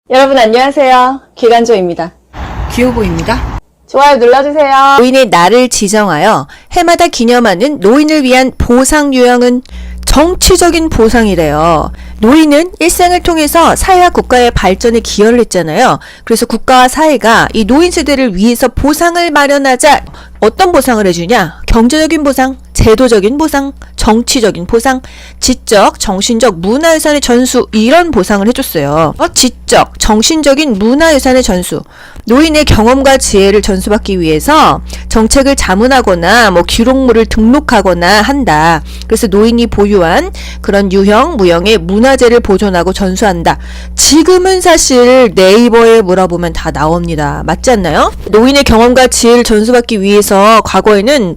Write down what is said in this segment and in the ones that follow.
여러분 안녕하세요. 기간조입니다. 기호보입니다. 좋아요 눌러주세요. 노인의 날을 지정하여 해마다 기념하는 노인을 위한 보상 유형은 정치적인 보상이래요. 노인은 일생을 통해서 사회와 국가의 발전에 기여를 했잖아요. 그래서 국가와 사회가 이 노인 세대를 위해서 보상을 마련하자. 어떤 보상을 해주냐? 경제적인 보상, 제도적인 보상, 정치적인 보상, 지적, 정신적 문화유산의 전수, 이런 보상을 해줬어요. 지적, 정신적인 문화유산의 전수. 노인의 경험과 지혜를 전수받기 위해서 정책을 자문하거나 기록물을 등록하거나 한다. 그래서 노인이 보유한 그런 유형, 무형의 문화재를 보존하고 전수한다. 지금은 사실 네이버에 물어보면 다 나옵니다. 맞지 않나요? 노인의 경험과 지혜를 전수받기 위해서 과거에는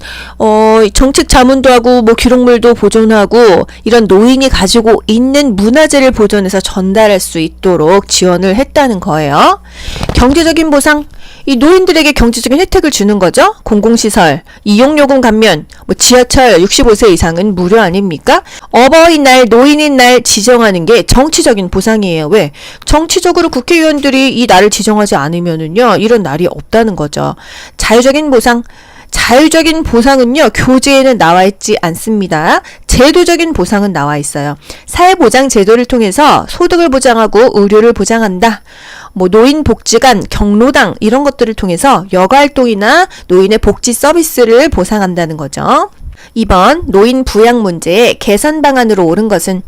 정책 자문도 하고 기록물도 보존하고 이런 노인이 가지고 있는 문화재를 보존해서 전달할 수 있도록 지원을 했다는 거예요. 경제적인 보상, 이 노인들에게 경제적인 혜택을 주는 거죠. 공공시설, 이용요금 감면, 지하철 65세 이상은 무료 아닙니까? 어버이날, 노인의 날 지정하는 게 정치적인 보상이에요. 왜? 정치적으로 국회의원들이 이 날을 지정하지 않으면은요, 이런 날이 없다는 거죠. 자유적인 보상, 자유적인 보상은요, 교재에는 나와 있지 않습니다. 제도적인 보상은 나와 있어요. 사회보장 제도를 통해서 소득을 보장하고 의료를 보장한다. 노인복지관, 경로당 이런 것들을 통해서 여가활동이나 노인의 복지 서비스를 보상한다는 거죠. 2번 노인 부양 문제의 개선 방안으로 옳은 것은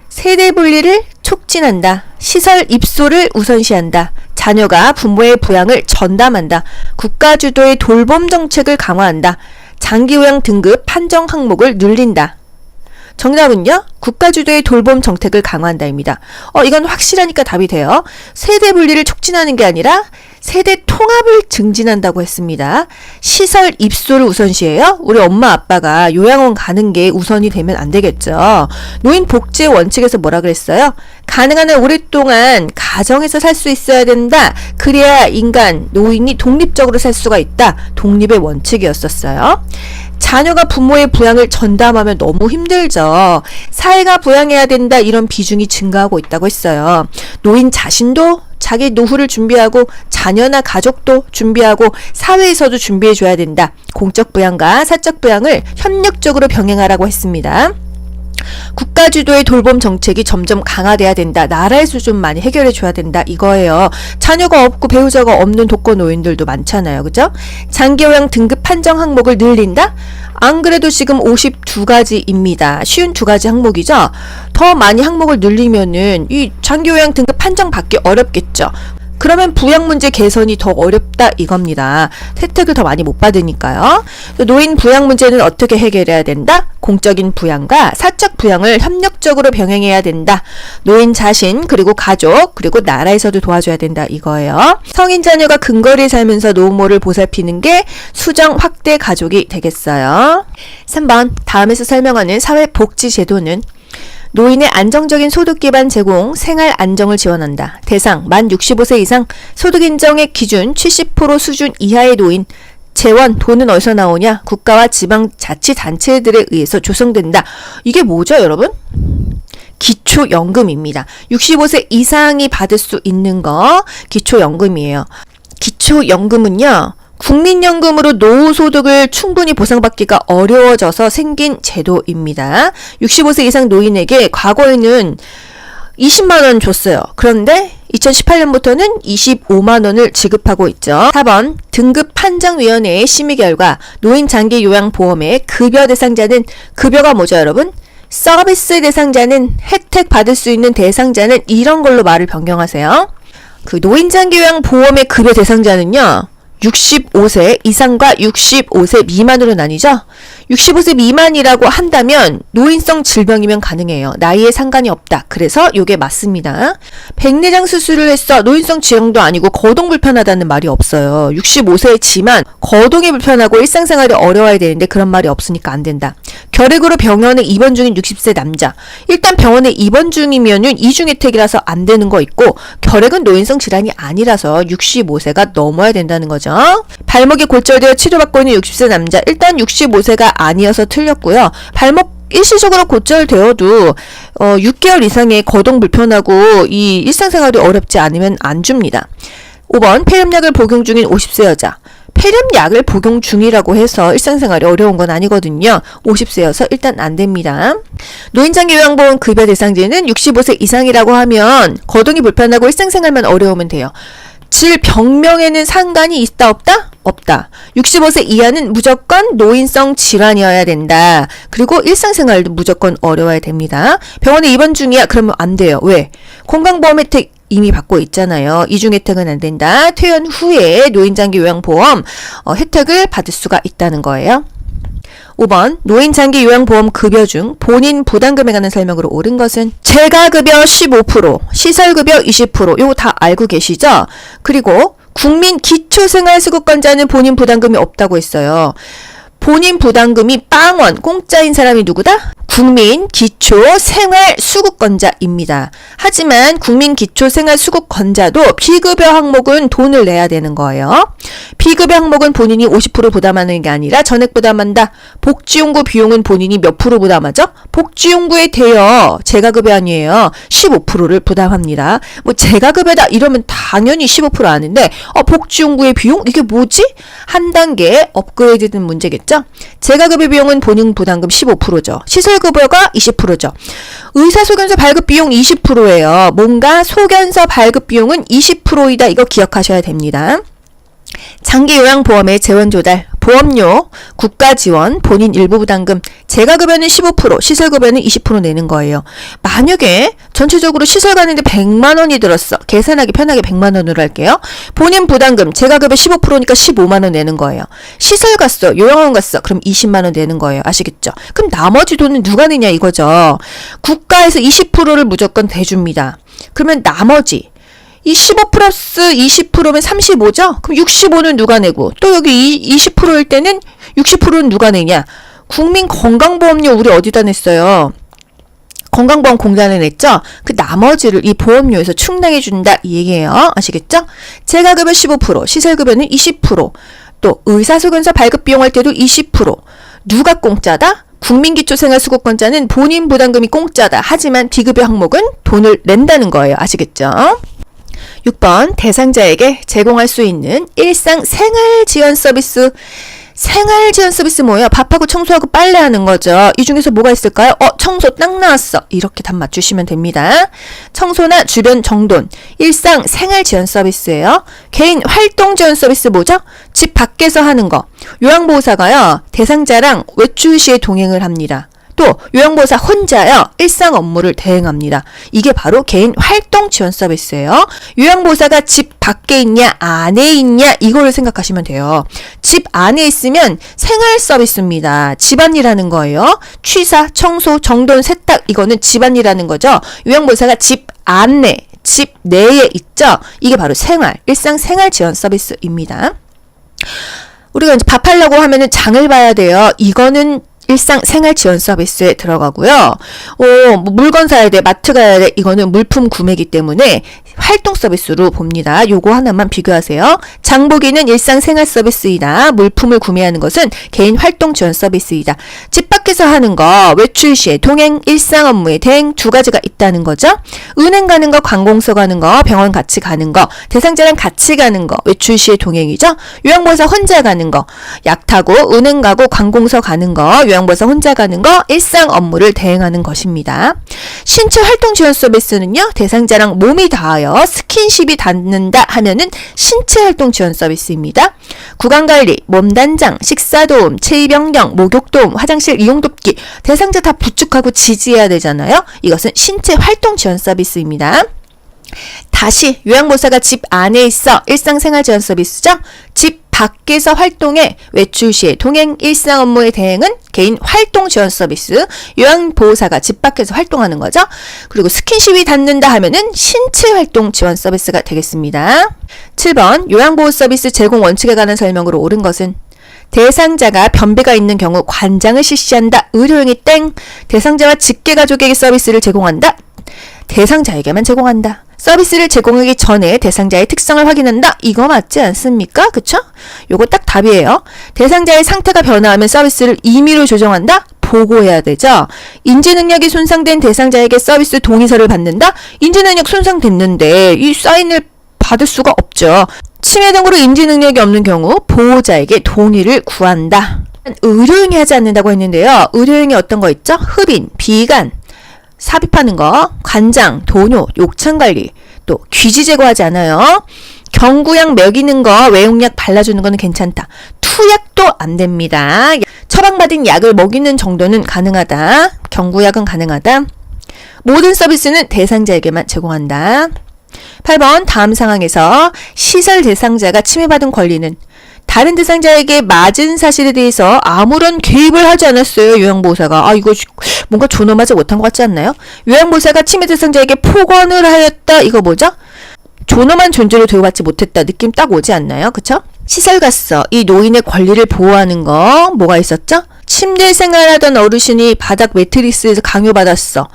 세대 분리를 촉진한다. 시설 입소를 우선시한다. 자녀가 부모의 부양을 전담한다. 국가 주도의 돌봄 정책을 강화한다. 장기요양 등급 판정 항목을 늘린다. 정답은요? 국가 주도의 돌봄 정책을 강화한다입니다. 이건 확실하니까 답이 돼요. 세대 분리를 촉진하는 게 아니라 세대 통합을 증진한다고 했습니다. 시설 입소를 우선시해요? 우리 엄마 아빠가 요양원 가는 게 우선이 되면 안 되겠죠. 노인 복지의 원칙에서 뭐라 그랬어요? 가능한 한 오랫동안 가정에서 살 수 있어야 된다. 그래야 노인이 독립적으로 살 수가 있다. 독립의 원칙이었었어요. 자녀가 부모의 부양을 전담하면 너무 힘들죠. 사회가 부양해야 된다, 이런 비중이 증가하고 있다고 했어요. 노인 자신도 자기 노후를 준비하고 자녀나 가족도 준비하고 사회에서도 준비해줘야 된다. 공적 부양과 사적 부양을 협력적으로 병행하라고 했습니다. 국가 주도의 돌봄 정책이 점점 강화돼야 된다. 나라에서 좀 많이 해결해 줘야 된다. 이거예요. 자녀가 없고 배우자가 없는 독거노인들도 많잖아요. 그죠? 장기요양 등급 판정 항목을 늘린다? 안 그래도 지금 52가지입니다. 쉬운 2가지 항목이죠? 더 많이 항목을 늘리면은 이 장기요양 등급 판정 받기 어렵겠죠? 그러면 부양 문제 개선이 더 어렵다 이겁니다. 혜택을 더 많이 못 받으니까요. 노인 부양 문제는 어떻게 해결해야 된다? 공적인 부양과 사적 부양을 협력적으로 병행해야 된다. 노인 자신, 그리고 가족, 그리고 나라에서도 도와줘야 된다 이거예요. 성인 자녀가 근거리에 살면서 노모를 보살피는 게 수정 확대 가족이 되겠어요. 3번 다음에서 설명하는 사회복지제도는 노인의 안정적인 소득 기반 제공, 생활 안정을 지원한다. 대상, 만 65세 이상, 소득 인정액 기준 70% 수준 이하의 노인, 재원, 돈은 어디서 나오냐? 국가와 지방자치단체들에 의해서 조성된다. 이게 뭐죠, 여러분? 기초연금입니다. 65세 이상이 받을 수 있는 거, 기초연금이에요. 기초연금은요, 국민연금으로 노후소득을 충분히 보상받기가 어려워져서 생긴 제도입니다. 65세 이상 노인에게 과거에는 20만원 줬어요. 그런데 2018년부터는 25만원을 지급하고 있죠. 4번 등급 판정위원회의 심의 결과 노인 장기 요양보험의 급여 대상자는, 급여가 뭐죠 여러분? 서비스 대상자는, 혜택 받을 수 있는 대상자는, 이런 걸로 말을 변경하세요. 그 노인 장기 요양보험의 급여 대상자는요, 65세 이상과 65세 미만으로 나뉘죠. 65세 미만이라고 한다면 노인성 질병이면 가능해요. 나이에 상관이 없다. 그래서 요게 맞습니다. 백내장 수술을 했어. 노인성 질병도 아니고 거동 불편하다는 말이 없어요. 65세지만 거동이 불편하고 일상생활이 어려워야 되는데 그런 말이 없으니까 안 된다. 결핵으로 병원에 입원 중인 60세 남자. 일단 병원에 입원 중이면은 이중 혜택이라서 안 되는 거 있고, 결핵은 노인성 질환이 아니라서 65세가 넘어야 된다는 거죠. 발목이 골절되어 치료받고 있는 60세 남자. 일단 65세가 아니어서 틀렸고요. 발목 일시적으로 고철되어도 6개월 이상의 거동 불편하고 이 일상생활이 어렵지 않으면 안 줍니다. 5번 폐렴약을 복용 중인 50세 여자. 폐렴약을 복용 중이라고 해서 일상생활이 어려운 건 아니거든요. 50세여서 일단 안 됩니다. 노인장기요양보험 급여 대상자는 65세 이상이라고 하면 거동이 불편하고 일상생활만 어려우면 돼요. 질병명에는 상관이 있다 없다? 없다. 65세 이하는 무조건 노인성 질환이어야 된다. 그리고 일상생활도 무조건 어려워야 됩니다. 병원에 입원 중이야. 그러면 안 돼요. 왜? 건강보험 혜택 이미 받고 있잖아요. 이중 혜택은 안 된다. 퇴원 후에 노인장기요양보험 혜택을 받을 수가 있다는 거예요. 5번 노인장기요양보험 급여 중 본인 부담금에 관한 설명으로 옳은 것은 재가급여 15%, 시설급여 20%. 요거 다 알고 계시죠? 그리고 국민 기초생활수급권자는 본인 부담금이 없다고 했어요. 본인 부담금이 빵원 공짜인 사람이 누구다? 국민 기초생활수급권자입니다. 하지만 국민 기초생활수급권자도 비급여 항목은 돈을 내야 되는 거예요. 비급여 항목은 본인이 50% 부담하는 게 아니라 전액 부담한다. 복지용구 비용은 본인이 몇 프로 부담하죠? 복지용구에 대여 재가급여 아니에요. 15%를 부담합니다. 뭐 재가급여다 이러면 당연히 15% 아는데 복지용구의 비용? 이게 뭐지? 한 단계 업그레이드된 문제겠죠? 재가급여 비용은 본인 부담금 15%죠. 시설급여가 20%죠. 의사소견서 발급 비용 20%예요. 뭔가 소견서 발급 비용은 20%이다. 이거 기억하셔야 됩니다. 장기요양보험의 재원조달, 보험료, 국가지원, 본인 일부 부담금, 재가급여는 15%, 시설급여는 20% 내는 거예요. 만약에 전체적으로 시설 가는데 100만 원이 들었어. 계산하기 편하게 100만 원으로 할게요. 본인 부담금, 재가급여 15%니까 15만 원 내는 거예요. 시설 갔어, 요양원 갔어. 그럼 20만 원 내는 거예요. 아시겠죠? 그럼 나머지 돈은 누가 내냐 이거죠. 국가에서 20%를 무조건 대줍니다. 그러면 나머지 이 15 플러스 20%면 35죠? 그럼 65는 누가 내고 또 여기 20%일 때는 60%는 누가 내냐? 국민건강보험료 우리 어디다 냈어요? 건강보험 공단에 냈죠? 그 나머지를 이 보험료에서 충당해 준다 이 얘기예요. 아시겠죠? 재가급여 15%, 시설급여는 20%, 또 의사소견서 발급 비용할 때도 20%. 누가 공짜다? 국민기초생활수급권자는 본인 부담금이 공짜다. 하지만 비급여 항목은 돈을 낸다는 거예요. 아시겠죠? 6번 대상자에게 제공할 수 있는 일상 생활지원 서비스. 생활지원 서비스 뭐예요? 밥하고 청소하고 빨래하는 거죠. 이 중에서 뭐가 있을까요? 청소 딱 나왔어. 이렇게 답 맞추시면 됩니다. 청소나 주변 정돈, 일상 생활지원 서비스예요. 개인 활동지원 서비스 뭐죠? 집 밖에서 하는 거. 요양보호사가요. 대상자랑 외출 시에 동행을 합니다. 또 요양보호사 혼자요. 일상 업무를 대행합니다. 이게 바로 개인 활동 지원 서비스예요. 요양보호사가 집 밖에 있냐 안에 있냐 이거를 생각하시면 돼요. 집 안에 있으면 생활 서비스입니다. 집안일하는 거예요. 취사, 청소, 정돈, 세탁 이거는 집안일하는 거죠. 요양보호사가 집 안에, 집 내에 있죠. 이게 바로 생활, 일상 생활 지원 서비스입니다. 우리가 이제 밥하려고 하면은 장을 봐야 돼요. 이거는 일상 생활 지원 서비스에 들어가고요. 뭐 물건 사야 돼, 마트 가야 돼. 이거는 물품 구매이기 때문에 활동 서비스로 봅니다. 요거 하나만 비교하세요. 장보기는 일상 생활 서비스이다. 물품을 구매하는 것은 개인 활동 지원 서비스이다. 집 밖에서 하는 거, 외출 시에 동행, 일상 업무의 대행 두 가지가 있다는 거죠. 은행 가는 거, 관공서 가는 거, 병원 같이 가는 거, 대상자랑 같이 가는 거, 외출 시에 동행이죠. 요양보호사 혼자 가는 거, 약 타고 은행 가고 관공서 가는 거, 요양보호사 혼자 가는 거, 일상 업무를 대행하는 것입니다. 신체 활동 지원 서비스는요. 대상자랑 몸이 닿아요. 스킨십이 닿는다 하면은 신체 활동 지원 서비스입니다. 구강관리, 몸단장, 식사도움, 체위변경, 목욕도움, 화장실 이용 돕기 대상자 다 부축하고 지지해야 되잖아요. 이것은 신체 활동 지원 서비스입니다. 다시 요양보호사가 집 안에 있어 일상생활 지원 서비스죠. 집 밖에서 활동해 외출 시에 동행, 일상 업무의 대행은 개인 활동 지원 서비스. 요양보호사가 집 밖에서 활동하는 거죠. 그리고 스킨십이 닿는다 하면은 신체 활동 지원 서비스가 되겠습니다. 7번 요양보호 서비스 제공 원칙에 관한 설명으로 옳은 것은 대상자가 변비가 있는 경우 관장을 실시한다. 의료용이 땡. 대상자와 직계가족에게 서비스를 제공한다. 대상자에게만 제공한다. 서비스를 제공하기 전에 대상자의 특성을 확인한다. 이거 맞지 않습니까? 그쵸? 요거 딱 답이에요. 대상자의 상태가 변화하면 서비스를 임의로 조정한다. 보고해야 되죠. 인지능력이 손상된 대상자에게 서비스 동의서를 받는다? 인지능력 손상됐는데 이 사인을 받을 수가 없죠. 치매 등으로 인지능력이 없는 경우 보호자에게 동의를 구한다. 의료행위 하지 않는다고 했는데요. 의료행위 어떤 거 있죠? 흡인, 비관, 삽입하는 거, 관장, 도뇨, 욕창관리, 또 귀지 제거하지 않아요. 경구약 먹이는 거, 외용약 발라주는 거는 괜찮다. 투약도 안 됩니다. 처방받은 약을 먹이는 정도는 가능하다. 경구약은 가능하다. 모든 서비스는 대상자에게만 제공한다. 8번 다음 상황에서 시설 대상자가 침해받은 권리는 다른 대상자에게 맞은 사실에 대해서 아무런 개입을 하지 않았어요. 요양보호사가. 이거 뭔가 존엄하지 못한 것 같지 않나요? 요양보호사가 침해 대상자에게 폭언을 하였다. 이거 뭐죠? 존엄한 존재로 대우받지 못했다. 느낌 딱 오지 않나요? 그쵸? 시설 갔어. 이 노인의 권리를 보호하는 거 뭐가 있었죠? 침대 생활하던 어르신이 바닥 매트리스에서 강요받았어.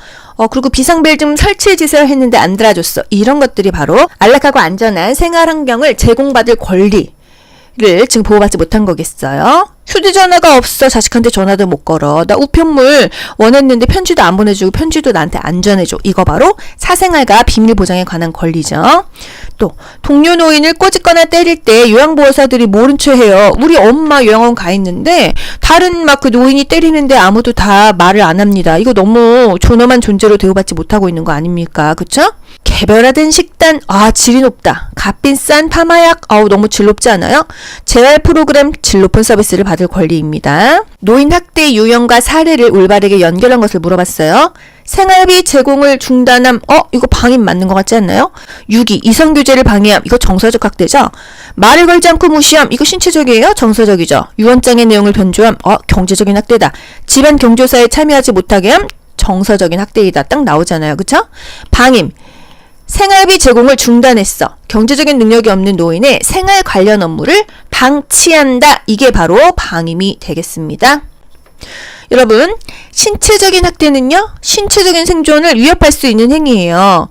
그리고 비상벨 좀 설치해주세요 했는데 안 달아줬어. 이런 것들이 바로 안락하고 안전한 생활 환경을 제공받을 권리를 지금 보호받지 못한 거겠어요. 휴대전화가 없어. 자식한테 전화도 못 걸어. 나 우편물 원했는데 편지도 안 보내주고 편지도 나한테 안 전해줘. 이거 바로 사생활과 비밀 보장에 관한 권리죠. 또 동료 노인을 꼬집거나 때릴 때 요양보호사들이 모른 채 해요. 우리 엄마 요양원 가 있는데 다른 막 그 노인이 때리는데 아무도 다 말을 안 합니다. 이거 너무 존엄한 존재로 대우받지 못하고 있는 거 아닙니까? 그쵸? 개별화된 식단, 질이 높다. 값비싼 파마약, 너무 질 높지 않아요? 재활 프로그램 질 높은 서비스를 받을 권리입니다. 노인 학대 유형과 사례를 올바르게 연결한 것을 물어봤어요. 생활비 제공을 중단함, 이거 방임 맞는 것 같지 않나요? 유기, 이성교제를 방해함, 이거 정서적 학대죠? 말을 걸지 않고 무시함, 이거 신체적이에요? 정서적이죠? 유언장의 내용을 변조함, 경제적인 학대다. 집안 경조사에 참여하지 못하게 함, 정서적인 학대이다. 딱 나오잖아요. 그쵸? 방임, 생활비 제공을 중단했어. 경제적인 능력이 없는 노인의 생활 관련 업무를 방치한다. 이게 바로 방임이 되겠습니다. 여러분, 신체적인 학대는요, 신체적인 생존을 위협할 수 있는 행위예요.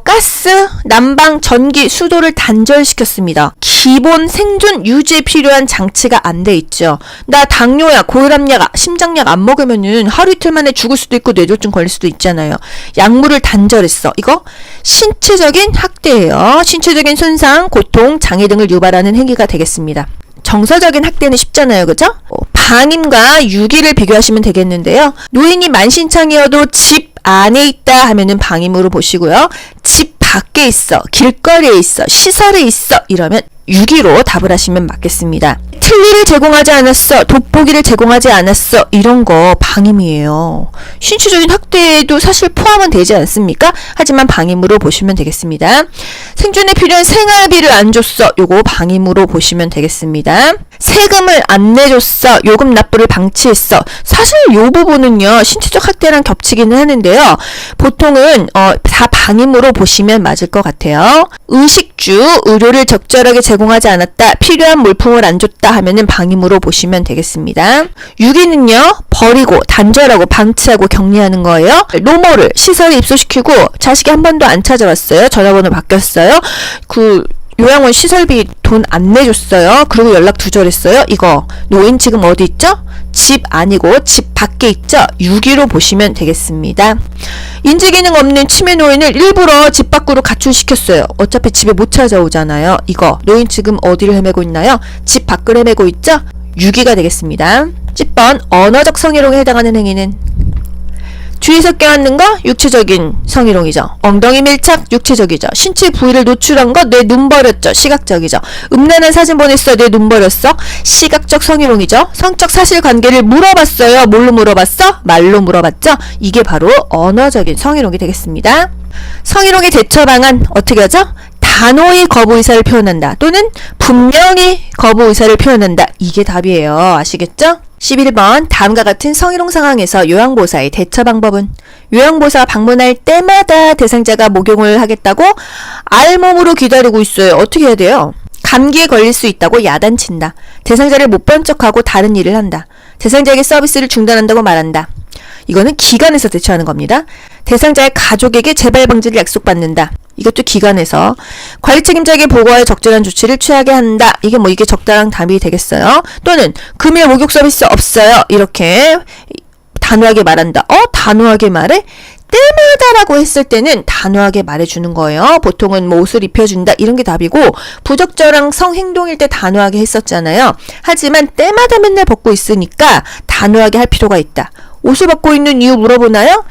가스, 난방, 전기, 수도를 단절시켰습니다. 기본 생존 유지에 필요한 장치가 안 돼 있죠. 나 당뇨약, 고혈압약, 심장약 안 먹으면은 하루 이틀 만에 죽을 수도 있고 뇌졸중 걸릴 수도 있잖아요. 약물을 단절했어. 이거 신체적인 학대예요. 신체적인 손상, 고통, 장애 등을 유발하는 행위가 되겠습니다. 정서적인 학대는 쉽잖아요. 그죠? 방임과 유기를 비교하시면 되겠는데요. 노인이 만신창이어도 집 안에 있다 하면은 방임으로 보시고요. 집 밖에 있어, 길거리에 있어, 시설에 있어 이러면 유기로 답을 하시면 맞겠습니다. 틀니를 제공하지 않았어, 돋보기를 제공하지 않았어 이런 거 방임이에요. 신체적인 학대에도 사실 포함은 되지 않습니까? 하지만 방임으로 보시면 되겠습니다. 생존에 필요한 생활비를 안 줬어, 요거 방임으로 보시면 되겠습니다. 세금을 안 내줬어, 요금 납부를 방치했어. 사실 요 부분은요 신체적 학대랑 겹치기는 하는데요. 보통은 다 방임으로 보시면 맞을 것 같아요. 의식주, 의료를 적절하게 제공하지 않았다, 필요한 물품을 안 줬다 하면은 방임으로 보시면 되겠습니다. 유기는요 버리고 단절하고 방치하고 격리하는 거예요. 노모를 시설에 입소시키고 자식이 한 번도 안 찾아왔어요. 전화번호 바뀌었어요. 요양원 시설비 돈 안 내줬어요. 그리고 연락 두절했어요. 이거 노인 지금 어디 있죠? 집 아니고 집 밖에 있죠? 유기로 보시면 되겠습니다. 인지기능 없는 치매 노인을 일부러 집 밖으로 가출시켰어요. 어차피 집에 못 찾아오잖아요. 이거 노인 지금 어디를 헤매고 있나요? 집 밖을 헤매고 있죠? 유기가 되겠습니다. 10번 언어적 성희롱에 해당하는 행위는 주위에서 껴안는 거 육체적인 성희롱이죠. 엉덩이 밀착 육체적이죠. 신체 부위를 노출한 거 내 눈 버렸죠. 시각적이죠. 음란한 사진 보냈어. 내 눈 버렸어. 시각적 성희롱이죠. 성적 사실관계를 물어봤어요. 뭘로 물어봤어? 말로 물어봤죠. 이게 바로 언어적인 성희롱이 되겠습니다. 성희롱의 대처 방안 어떻게 하죠? 단호히 거부 의사를 표현한다. 또는 분명히 거부 의사를 표현한다. 이게 답이에요. 아시겠죠? 11번 다음과 같은 성희롱 상황에서 요양보호사의 대처 방법은 요양보호사가 방문할 때마다 대상자가 목욕을 하겠다고 알몸으로 기다리고 있어요. 어떻게 해야 돼요? 감기에 걸릴 수 있다고 야단친다. 대상자를 못 본 척하고 다른 일을 한다. 대상자에게 서비스를 중단한다고 말한다. 이거는 기관에서 대처하는 겁니다. 대상자의 가족에게 재발 방지를 약속받는다. 이것도 기관에서 관리 책임자에게 보고하여 적절한 조치를 취하게 한다. 이게 적당한 답이 되겠어요. 또는 금일 목욕 서비스 없어요. 이렇게 단호하게 말한다. 단호하게 말해? 때마다라고 했을 때는 단호하게 말해주는 거예요. 보통은 뭐 옷을 입혀준다 이런 게 답이고 부적절한 성행동일 때 단호하게 했었잖아요. 하지만 때마다 맨날 벗고 있으니까 단호하게 할 필요가 있다. 옷을 벗고 있는 이유 물어보나요?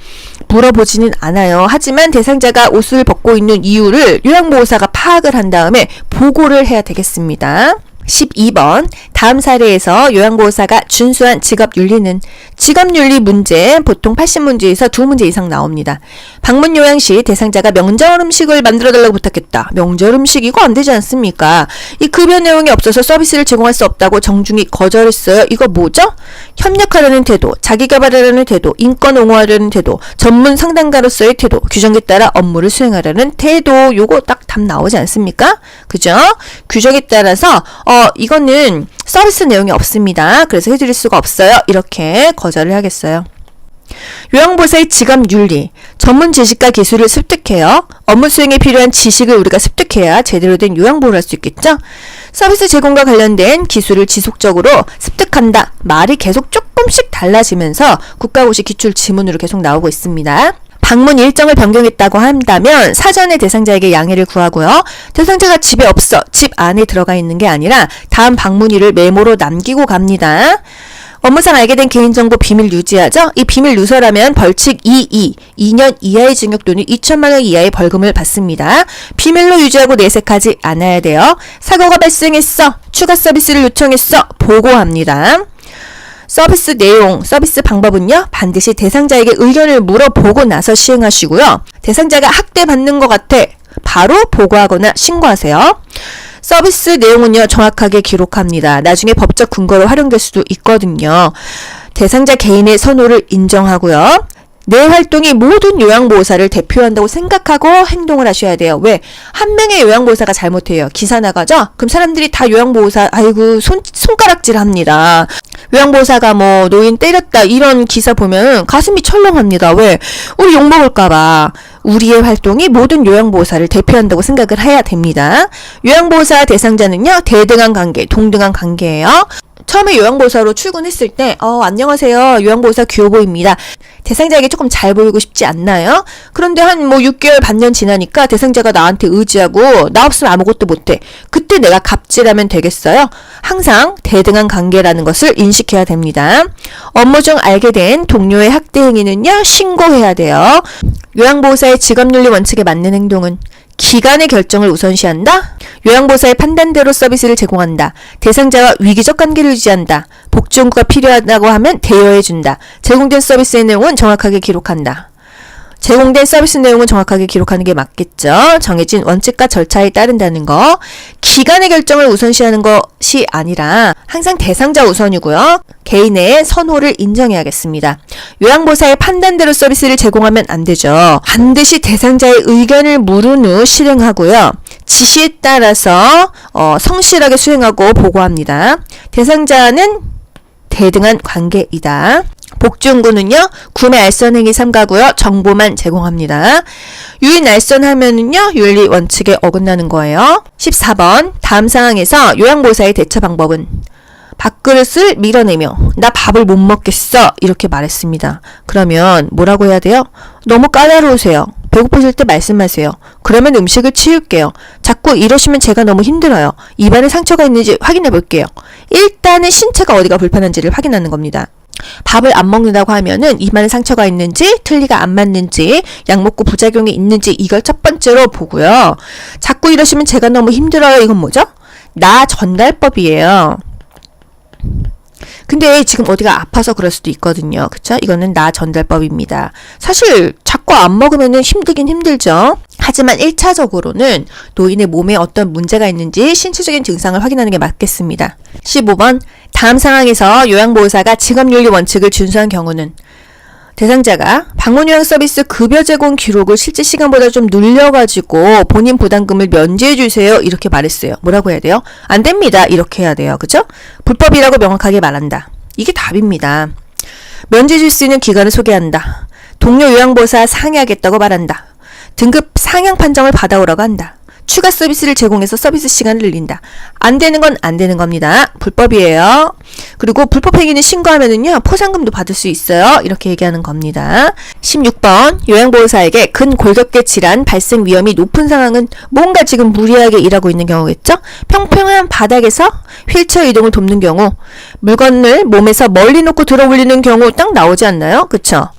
물어보지는 않아요. 하지만 대상자가 옷을 벗고 있는 이유를 요양보호사가 파악을 한 다음에 보고를 해야 되겠습니다. 12번 다음 사례에서 요양보호사가 준수한 직업윤리는 직업윤리 문제 보통 80문제에서 2문제 이상 나옵니다. 방문 요양 시 대상자가 명절 음식을 만들어달라고 부탁했다. 명절 음식 이거 안 되지 않습니까? 이 급여 내용이 없어서 서비스를 제공할 수 없다고 정중히 거절했어요. 이거 뭐죠? 협력하려는 태도, 자기개발하려는 태도, 인권 옹호하려는 태도, 전문 상담가로서의 태도, 규정에 따라 업무를 수행하려는 태도. 요거 딱 답 나오지 않습니까? 그죠? 규정에 따라서 이거는 서비스 내용이 없습니다. 그래서 해드릴 수가 없어요. 이렇게 거절을 하겠어요. 요양보호사의 직업윤리, 전문 지식과 기술을 습득해요. 업무 수행에 필요한 지식을 우리가 습득해야 제대로 된 요양보호를 할 수 있겠죠? 서비스 제공과 관련된 기술을 지속적으로 습득한다. 말이 계속 조금씩 달라지면서 국가고시 기출 지문으로 계속 나오고 있습니다. 방문 일정을 변경했다고 한다면 사전에 대상자에게 양해를 구하고요. 대상자가 집에 없어 집 안에 들어가 있는 게 아니라 다음 방문일을 메모로 남기고 갑니다. 업무상 알게 된 개인정보 비밀 유지하죠. 이 비밀 누설하면 벌칙 2년 이하의 징역 또는 2천만 원 이하의 벌금을 받습니다. 비밀로 유지하고 내색하지 않아야 돼요. 사고가 발생했어. 추가 서비스를 요청했어. 보고합니다. 서비스 내용, 서비스 방법은요. 반드시 대상자에게 의견을 물어보고 나서 시행하시고요. 대상자가 학대받는 것 같아. 바로 보고하거나 신고하세요. 서비스 내용은요. 정확하게 기록합니다. 나중에 법적 근거로 활용될 수도 있거든요. 대상자 개인의 선호를 인정하고요. 내 활동이 모든 요양보호사를 대표한다고 생각하고 행동을 하셔야 돼요. 왜? 한 명의 요양보호사가 잘못해요. 기사 나가죠? 그럼 사람들이 다 요양보호사, 아이고, 손가락질 합니다. 요양보호사가 뭐, 노인 때렸다, 이런 기사 보면 가슴이 철렁합니다. 왜? 우리 욕먹을까봐. 우리의 활동이 모든 요양보호사를 대표한다고 생각을 해야 됩니다. 요양보호사 대상자는요, 대등한 관계, 동등한 관계예요. 처음에 요양보호사로 출근했을 때 안녕하세요. 요양보호사 규호보입니다. 대상자에게 조금 잘 보이고 싶지 않나요? 그런데 한 6개월 반년 지나니까 대상자가 나한테 의지하고 나 없으면 아무것도 못해. 그때 내가 갑질하면 되겠어요? 항상 대등한 관계라는 것을 인식해야 됩니다. 업무 중 알게 된 동료의 학대 행위는요. 신고해야 돼요. 요양보호사의 직업윤리 원칙에 맞는 행동은 기관의 결정을 우선시한다. 요양보호사의 판단대로 서비스를 제공한다. 대상자와 위기적 관계를 유지한다. 복지용구가 필요하다고 하면 대여해준다. 제공된 서비스의 내용은 정확하게 기록한다. 제공된 서비스 내용은 정확하게 기록하는 게 맞겠죠. 정해진 원칙과 절차에 따른다는 거. 기관의 결정을 우선시하는 것이 아니라 항상 대상자 우선이고요. 개인의 선호를 인정해야겠습니다. 요양보호사의 판단대로 서비스를 제공하면 안 되죠. 반드시 대상자의 의견을 물은 후 실행하고요. 지시에 따라서 성실하게 수행하고 보고합니다. 대상자는 대등한 관계이다. 복지용구는요, 구매 알선행위 삼가고요, 정보만 제공합니다. 유인 알선하면은요, 윤리 원칙에 어긋나는 거예요. 14번, 다음 상황에서 요양보호사의 대처 방법은 밥그릇을 밀어내며 나 밥을 못 먹겠어 이렇게 말했습니다. 그러면 뭐라고 해야 돼요? 너무 까다로우세요. 배고프실 때 말씀하세요. 그러면 음식을 치울게요. 자꾸 이러시면 제가 너무 힘들어요. 입안에 상처가 있는지 확인해 볼게요. 일단은 신체가 어디가 불편한지를 확인하는 겁니다. 밥을 안 먹는다고 하면은 입안에 상처가 있는지, 틀니가 안 맞는지, 약 먹고 부작용이 있는지 이걸 첫 번째로 보고요. 자꾸 이러시면 제가 너무 힘들어요. 이건 뭐죠? 나 전달법이에요. 근데 지금 어디가 아파서 그럴 수도 있거든요. 그쵸? 이거는 나 전달법입니다. 사실 자꾸 안 먹으면은 힘들긴 힘들죠. 하지만 1차적으로는 노인의 몸에 어떤 문제가 있는지 신체적인 증상을 확인하는 게 맞겠습니다. 15번, 다음 상황에서 요양보호사가 직업윤리 원칙을 준수한 경우는 대상자가 방문요양 서비스 급여 제공 기록을 실제 시간보다 좀 늘려가지고 본인 부담금을 면제해주세요. 이렇게 말했어요. 뭐라고 해야 돼요? 안 됩니다. 이렇게 해야 돼요. 그죠? 불법이라고 명확하게 말한다. 이게 답입니다. 면제해줄 수 있는 기관을 소개한다. 동료 요양보호사 상의하겠다고 말한다. 등급 상향 판정을 받아오라고 한다. 추가 서비스를 제공해서 서비스 시간을 늘린다. 안 되는 건 안 되는 겁니다. 불법이에요. 그리고 불법 행위는 신고하면은요, 포상금도 받을 수 있어요. 이렇게 얘기하는 겁니다. 16번, 요양보호사에게 근골격계 질환 발생 위험이 높은 상황은 뭔가 지금 무리하게 일하고 있는 경우겠죠? 평평한 바닥에서 휠체어 이동을 돕는 경우, 물건을 몸에서 멀리 놓고 들어 올리는 경우 딱 나오지 않나요? 그쵸?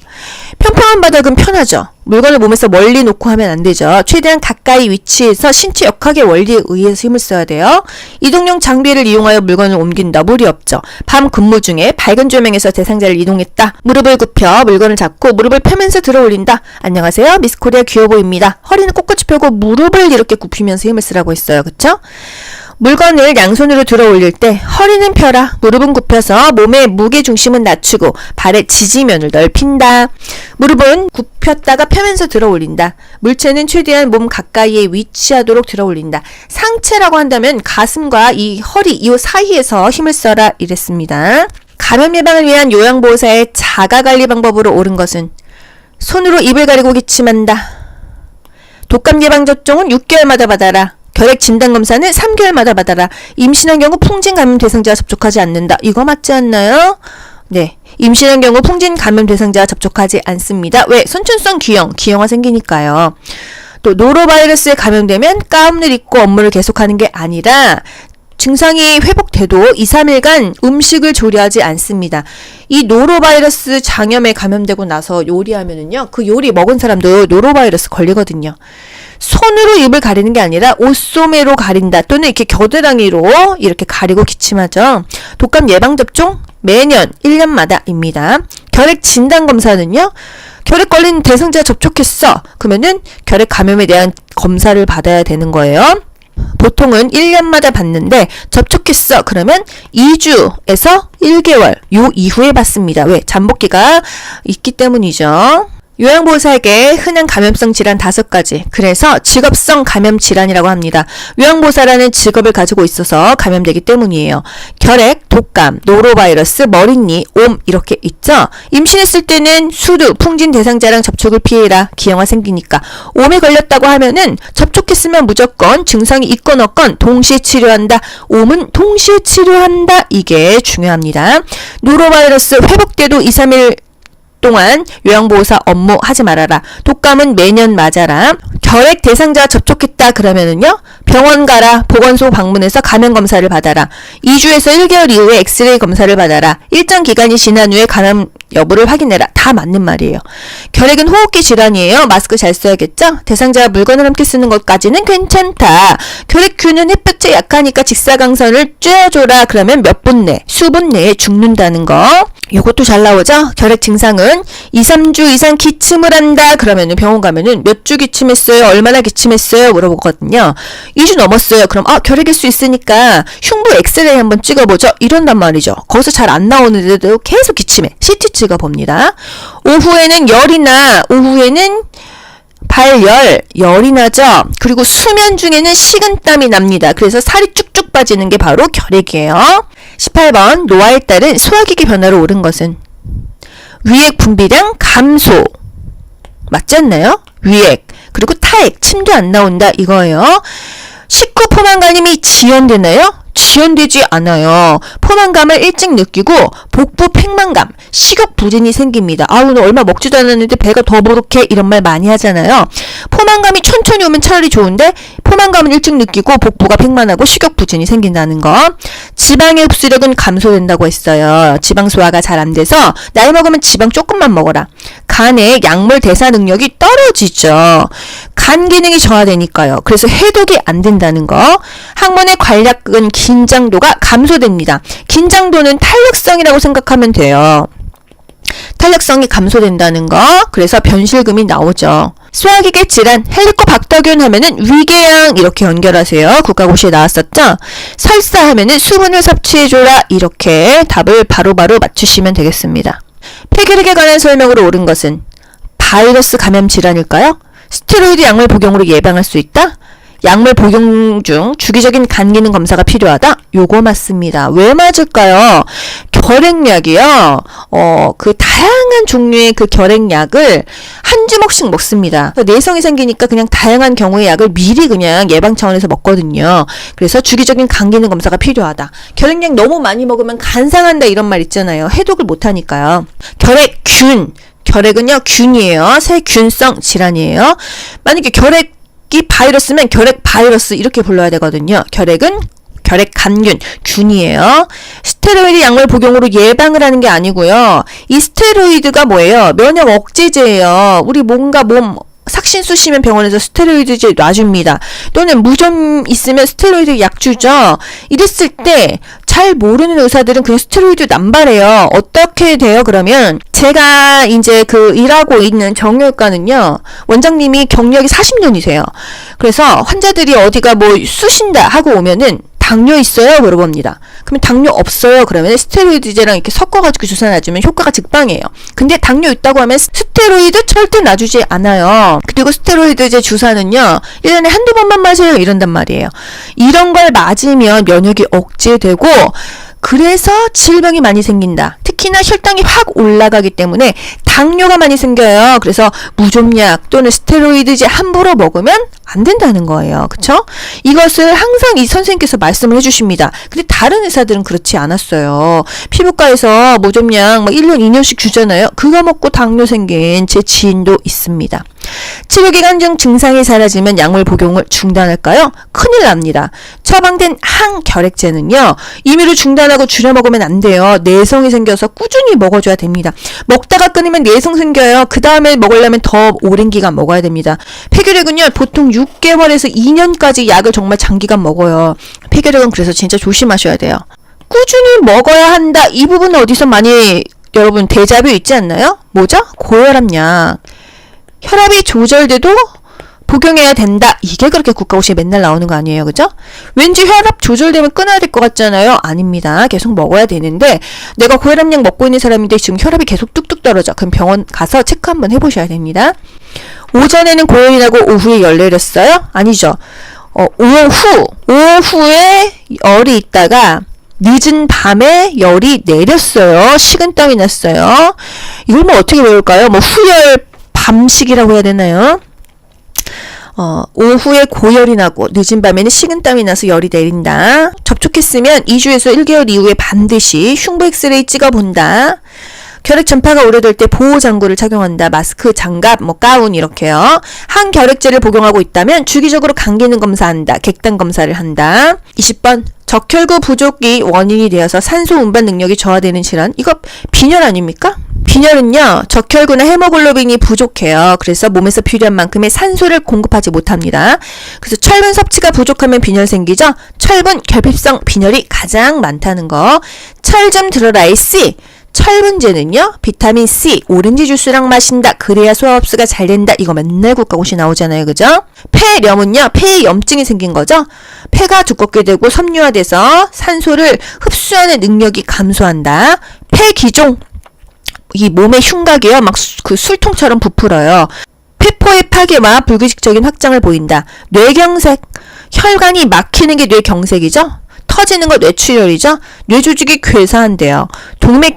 평평한 바닥은 편하죠. 물건을 몸에서 멀리 놓고 하면 안 되죠. 최대한 가까이 위치해서 신체 역학의 원리에 의해서 힘을 써야 돼요. 이동용 장비를 이용하여 물건을 옮긴다. 무리 없죠. 밤 근무 중에 밝은 조명에서 대상자를 이동했다. 무릎을 굽혀 물건을 잡고 무릎을 펴면서 들어 올린다. 안녕하세요. 미스코리아 귀여보입니다. 허리는 꼿꼿이 펴고 무릎을 이렇게 굽히면서 힘을 쓰라고 했어요. 그쵸? 물건을 양손으로 들어 올릴 때 허리는 펴라, 무릎은 굽혀서 몸의 무게 중심은 낮추고 발의 지지면을 넓힌다. 무릎은 굽혔다가 펴면서 들어 올린다. 물체는 최대한 몸 가까이에 위치하도록 들어 올린다. 상체라고 한다면 가슴과 이 허리 이 사이에서 힘을 써라 이랬습니다. 감염 예방을 위한 요양보호사의 자가관리 방법으로 옳은 것은 손으로 입을 가리고 기침한다. 독감 예방접종은 6개월마다 받아라. 결핵 진단검사는 3개월마다 받아라. 임신한 경우 풍진 감염 대상자와 접촉하지 않는다. 이거 맞지 않나요? 네. 임신한 경우 풍진 감염 대상자와 접촉하지 않습니다. 왜? 선천성 기형아 생기니까요. 또 노로바이러스에 감염되면 가운을 입고 업무를 계속하는 게 아니라 증상이 회복돼도 2, 3일간 음식을 조리하지 않습니다. 이 노로바이러스 장염에 감염되고 나서 요리하면은요, 그 요리 먹은 사람도 노로바이러스 걸리거든요. 손으로 입을 가리는 게 아니라 옷소매로 가린다. 또는 이렇게 겨드랑이로 이렇게 가리고 기침하죠. 독감 예방접종 매년 1년마다입니다. 결핵 진단검사는요, 결핵 걸린 대상자와 접촉했어. 그러면은 결핵 감염에 대한 검사를 받아야 되는 거예요. 보통은 1년마다 받는데 접촉했어. 그러면 2주에서 1개월 요 이후에 받습니다. 왜? 잠복기가 있기 때문이죠. 요양보호사에게 흔한 감염성 질환 5가지. 그래서 직업성 감염 질환이라고 합니다. 요양보호사라는 직업을 가지고 있어서 감염되기 때문이에요. 결핵, 독감, 노로바이러스, 머릿니, 옴 이렇게 있죠. 임신했을 때는 수두, 풍진 대상자랑 접촉을 피해라. 기형아 생기니까. 옴에 걸렸다고 하면은 접촉했으면 무조건 증상이 있건 없건 동시에 치료한다. 옴은 동시에 치료한다. 이게 중요합니다. 노로바이러스 회복돼도 2, 3일 동안 요양보호사 업무 하지 말아라. 독감은 매년 맞아라. 결핵 대상자와 접촉했다 그러면은요, 병원 가라. 보건소 방문해서 감염 검사를 받아라. 2주에서 1개월 이후에 엑스레이 검사를 받아라. 일정 기간이 지난 후에 감염 여부를 확인해라. 다 맞는 말이에요. 결핵은 호흡기 질환이에요. 마스크 잘 써야겠죠? 대상자와 물건을 함께 쓰는 것까지는 괜찮다. 결핵균은 햇볕에 약하니까 직사광선을 쬐어줘라. 그러면 몇 분 내, 수분 내에 죽는다는 거. 요것도 잘 나오죠? 결핵 증상은 2, 3주 이상 기침을 한다. 그러면은 병원 가면은 몇 주 기침했어요? 얼마나 기침했어요? 물어보거든요. 2주 넘었어요. 그럼 결핵일 수 있으니까 흉부 엑스레이 한번 찍어보죠. 이런단 말이죠. 거기서 잘 안 나오는데도 계속 기침해. CT 찍어봅니다. 오후에는 열이 나. 오후에는 열이 나죠. 그리고 수면 중에는 식은땀이 납니다. 그래서 살이 쭉쭉 빠지는 게 바로 결핵이에요. 18번 노화에 따른 소화기계 변화로 옳은 것은 위액 분비량 감소. 맞지 않나요? 위액. 그리고 타액. 침도 안 나온다. 이거예요. 식후 포만감이 지연되나요? 지연되지 않아요. 포만감을 일찍 느끼고 복부 팽만감, 식욕 부진이 생깁니다. 오늘 얼마 먹지도 않았는데 배가 더 부룩해 이런 말 많이 하잖아요. 포만감이 천천히 오면 차라리 좋은데 포만감은 일찍 느끼고 복부가 팽만하고 식욕 부진이 생긴다는 거. 지방의 흡수력은 감소된다고 했어요. 지방 소화가 잘 안 돼서 나이 먹으면 지방 조금만 먹어라. 간의 약물 대사 능력이 떨어지죠. 간 기능이 저하되니까요. 그래서 해독이 안 된다는 거. 항문의 관략근 긴장도가 감소됩니다. 긴장도는 탄력성이라고 생각하면 돼요. 탄력성이 감소된다는 거. 그래서 변실금이 나오죠. 소화기계 질환, 헬리코박터균 하면은 위궤양 이렇게 연결하세요. 국가고시에 나왔었죠? 설사 하면은 수분을 섭취해줘라. 이렇게 답을 바로바로 맞추시면 되겠습니다. 폐결핵에 관한 설명으로 옳은 것은 바이러스 감염 질환일까요? 스테로이드 약물 복용으로 예방할 수 있다? 약물 복용 중 주기적인 간 기능 검사가 필요하다? 요거 맞습니다. 왜 맞을까요? 결핵약이요. 그 다양한 종류의 그 결핵약을 한 주먹씩 먹습니다. 내성이 생기니까 그냥 다양한 경우의 약을 미리 그냥 예방 차원에서 먹거든요. 그래서 주기적인 간 기능 검사가 필요하다. 결핵약 너무 많이 먹으면 간 상한다 이런 말 있잖아요. 해독을 못 하니까요. 결핵균. 결핵은요, 균이에요. 세균성 질환이에요. 만약에 결핵이 바이러스면 결핵 바이러스 이렇게 불러야 되거든요. 결핵은 결핵 감균, 균이에요. 스테로이드 약물 복용으로 예방을 하는 게 아니고요. 이 스테로이드가 뭐예요? 면역 억제제예요. 우리 뭔가 몸 삭신 쑤시면 병원에서 스테로이드제 놔줍니다. 또는 무좀 있으면 스테로이드 약 주죠. 이랬을 때 잘 모르는 의사들은 그냥 스테로이드 남발해요. 어떻게 돼요? 그러면 제가 이제 그 일하고 있는 정형외과는요. 원장님이 경력이 40년이세요. 그래서 환자들이 어디가 뭐 쑤신다 하고 오면은 당뇨 있어요? 물어봅니다. 그러면 당뇨 없어요? 그러면 스테로이드제랑 이렇게 섞어가지고 주사 놔주면 효과가 직방이에요. 근데 당뇨 있다고 하면 스테로이드 절대 놔주지 않아요. 그리고 스테로이드제 주사는요. 1년에 한두 번만 맞아요. 이런단 말이에요. 이런 걸 맞으면 면역이 억제되고 그래서 질병이 많이 생긴다. 특히나 혈당이 확 올라가기 때문에 당뇨가 많이 생겨요. 그래서 무좀약 또는 스테로이드제 함부로 먹으면 안 된다는 거예요. 그쵸? 이것을 항상 이 선생님께서 말씀을 해주십니다. 근데 다른 의사들은 그렇지 않았어요. 피부과에서 무좀약 1년, 2년씩 주잖아요. 그거 먹고 당뇨 생긴 제 지인도 있습니다. 치료기간 중 증상이 사라지면 약물 복용을 중단할까요? 큰일 납니다. 처방된 항결핵제는요. 임의로 중단하고 줄여 먹으면 안 돼요. 내성이 생겨서 꾸준히 먹어줘야 됩니다. 먹다가 끊으면 내성 생겨요. 그 다음에 먹으려면 더 오랜 기간 먹어야 됩니다. 폐결핵은요. 보통 6개월에서 2년까지 약을 정말 장기간 먹어요. 폐결핵은 그래서 진짜 조심하셔야 돼요. 꾸준히 먹어야 한다. 이 부분은 어디서 많이 여러분 데자뷰 있지 않나요? 뭐죠? 고혈압약. 혈압이 조절돼도 복용해야 된다. 이게 그렇게 국가고시에 맨날 나오는 거 아니에요. 그죠? 왠지 혈압 조절되면 끊어야 될 것 같잖아요. 아닙니다. 계속 먹어야 되는데 내가 고혈압약 먹고 있는 사람인데 지금 혈압이 계속 뚝뚝 떨어져. 그럼 병원 가서 체크 한번 해보셔야 됩니다. 오전에는 고열이 나고 오후에 열 내렸어요? 아니죠. 오후에 열이 있다가 늦은 밤에 열이 내렸어요. 식은땀이 났어요. 이걸 뭐 어떻게 외울까요? 뭐 후열 밤식이라고 해야 되나요? 오후에 고열이 나고 늦은 밤에는 식은땀이 나서 열이 내린다. 접촉했으면 2주에서 1개월 이후에 반드시 흉부 엑스레이 찍어본다. 결핵 전파가 오래될 때 보호장구를 착용한다. 마스크, 장갑, 가운 이렇게요. 항결핵제를 복용하고 있다면 주기적으로 간 기능 검사한다. 객단 검사를 한다. 20번 적혈구 부족이 원인이 되어서 산소 운반 능력이 저하되는 질환. 이거 빈혈 아닙니까? 빈혈은요. 적혈구나 헤모글로빈이 부족해요. 그래서 몸에서 필요한 만큼의 산소를 공급하지 못합니다. 그래서 철분 섭취가 부족하면 빈혈 생기죠. 철분 결핍성 빈혈이 가장 많다는 거. 철 좀 들어라 C. 철분제는요. 비타민 C, 오렌지 주스랑 마신다. 그래야 소화 흡수가 잘 된다. 이거 맨날 국가고시 나오잖아요. 그죠? 폐렴은요. 폐에 염증이 생긴 거죠. 폐가 두껍게 되고 섬유화돼서 산소를 흡수하는 능력이 감소한다. 폐기종. 이 몸의 흉곽이요. 막 그 술통처럼 부풀어요. 폐포의 파괴와 불규칙적인 확장을 보인다. 뇌경색. 혈관이 막히는 게 뇌경색이죠. 터지는 거 뇌출혈이죠. 뇌조직이 괴사한대요. 동맥이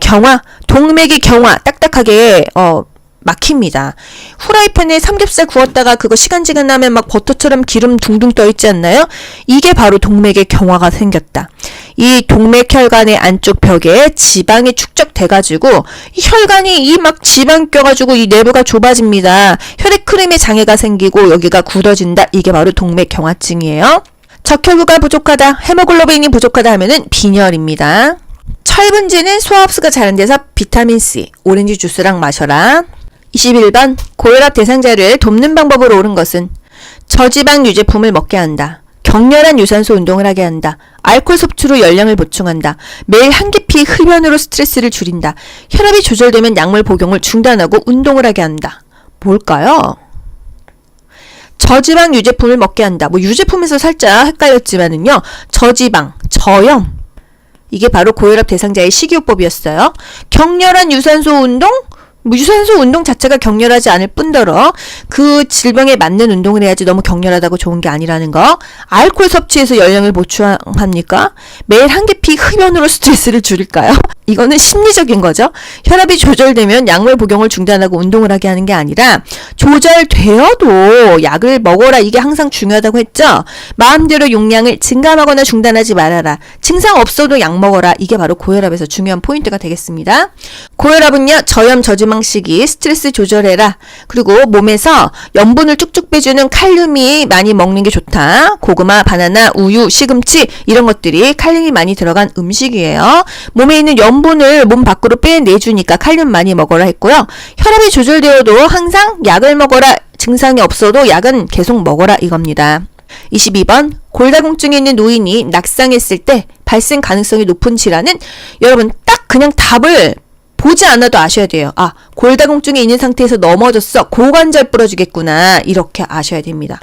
경화 딱딱하게 막힙니다. 후라이팬에 삼겹살 구웠다가 그거 시간지가 나면 막 버터처럼 기름 둥둥 떠 있지 않나요? 이게 바로 동맥의 경화가 생겼다. 이 동맥혈관의 안쪽 벽에 지방이 축적돼가지고 이 혈관이 이 막 지방 껴가지고 이 내부가 좁아집니다. 혈액 흐름에 장애가 생기고 여기가 굳어진다. 이게 바로 동맥경화증이에요. 적혈구가 부족하다, 헤모글로빈이 부족하다 하면은 빈혈입니다. 철분제는 소화 흡수가 잘 안 돼서 비타민C, 오렌지 주스랑 마셔라. 21번 고혈압 대상자를 돕는 방법으로 옳은 것은 저지방 유제품을 먹게 한다. 격렬한 유산소 운동을 하게 한다. 알코올 섭취로 열량을 보충한다. 매일 한기피 흡연으로 스트레스를 줄인다. 혈압이 조절되면 약물 복용을 중단하고 운동을 하게 한다. 뭘까요? 저지방 유제품을 먹게 한다. 유제품에서 살짝 헷갈렸지만은요. 저지방, 저염. 이게 바로 고혈압 대상자의 식이요법이었어요. 격렬한 유산소 운동, 무유산소 운동 자체가 격렬하지 않을 뿐더러 그 질병에 맞는 운동을 해야지 너무 격렬하다고 좋은 게 아니라는 거. 알코올 섭취해서 열량을 보충합니까? 매일 한 개씩 흡연으로 스트레스를 줄일까요? 이거는 심리적인 거죠. 혈압이 조절되면 약물 복용을 중단하고 운동을 하게 하는 게 아니라 조절되어도 약을 먹어라. 이게 항상 중요하다고 했죠. 마음대로 용량을 증감하거나 중단하지 말아라. 증상 없어도 약 먹어라. 이게 바로 고혈압에서 중요한 포인트가 되겠습니다. 고혈압은요, 저염 저지방 시기 스트레스 조절해라. 그리고 몸에서 염분을 쭉쭉 빼주는 칼륨이 많이 먹는 게 좋다. 고구마, 바나나, 우유, 시금치 이런 것들이 칼륨이 많이 들어간 음식이에요. 몸에 있는 염분을 몸 밖으로 빼내주니까 칼륨 많이 먹어라 했고요. 혈압이 조절되어도 항상 약을 먹어라. 증상이 없어도 약은 계속 먹어라 이겁니다. 22번 골다공증이 있는 노인이 낙상했을 때 발생 가능성이 높은 질환은 여러분 딱 그냥 답을 보지 않아도 아셔야 돼요. 아, 골다공증이 있는 상태에서 넘어졌어. 고관절 부러지겠구나. 이렇게 아셔야 됩니다.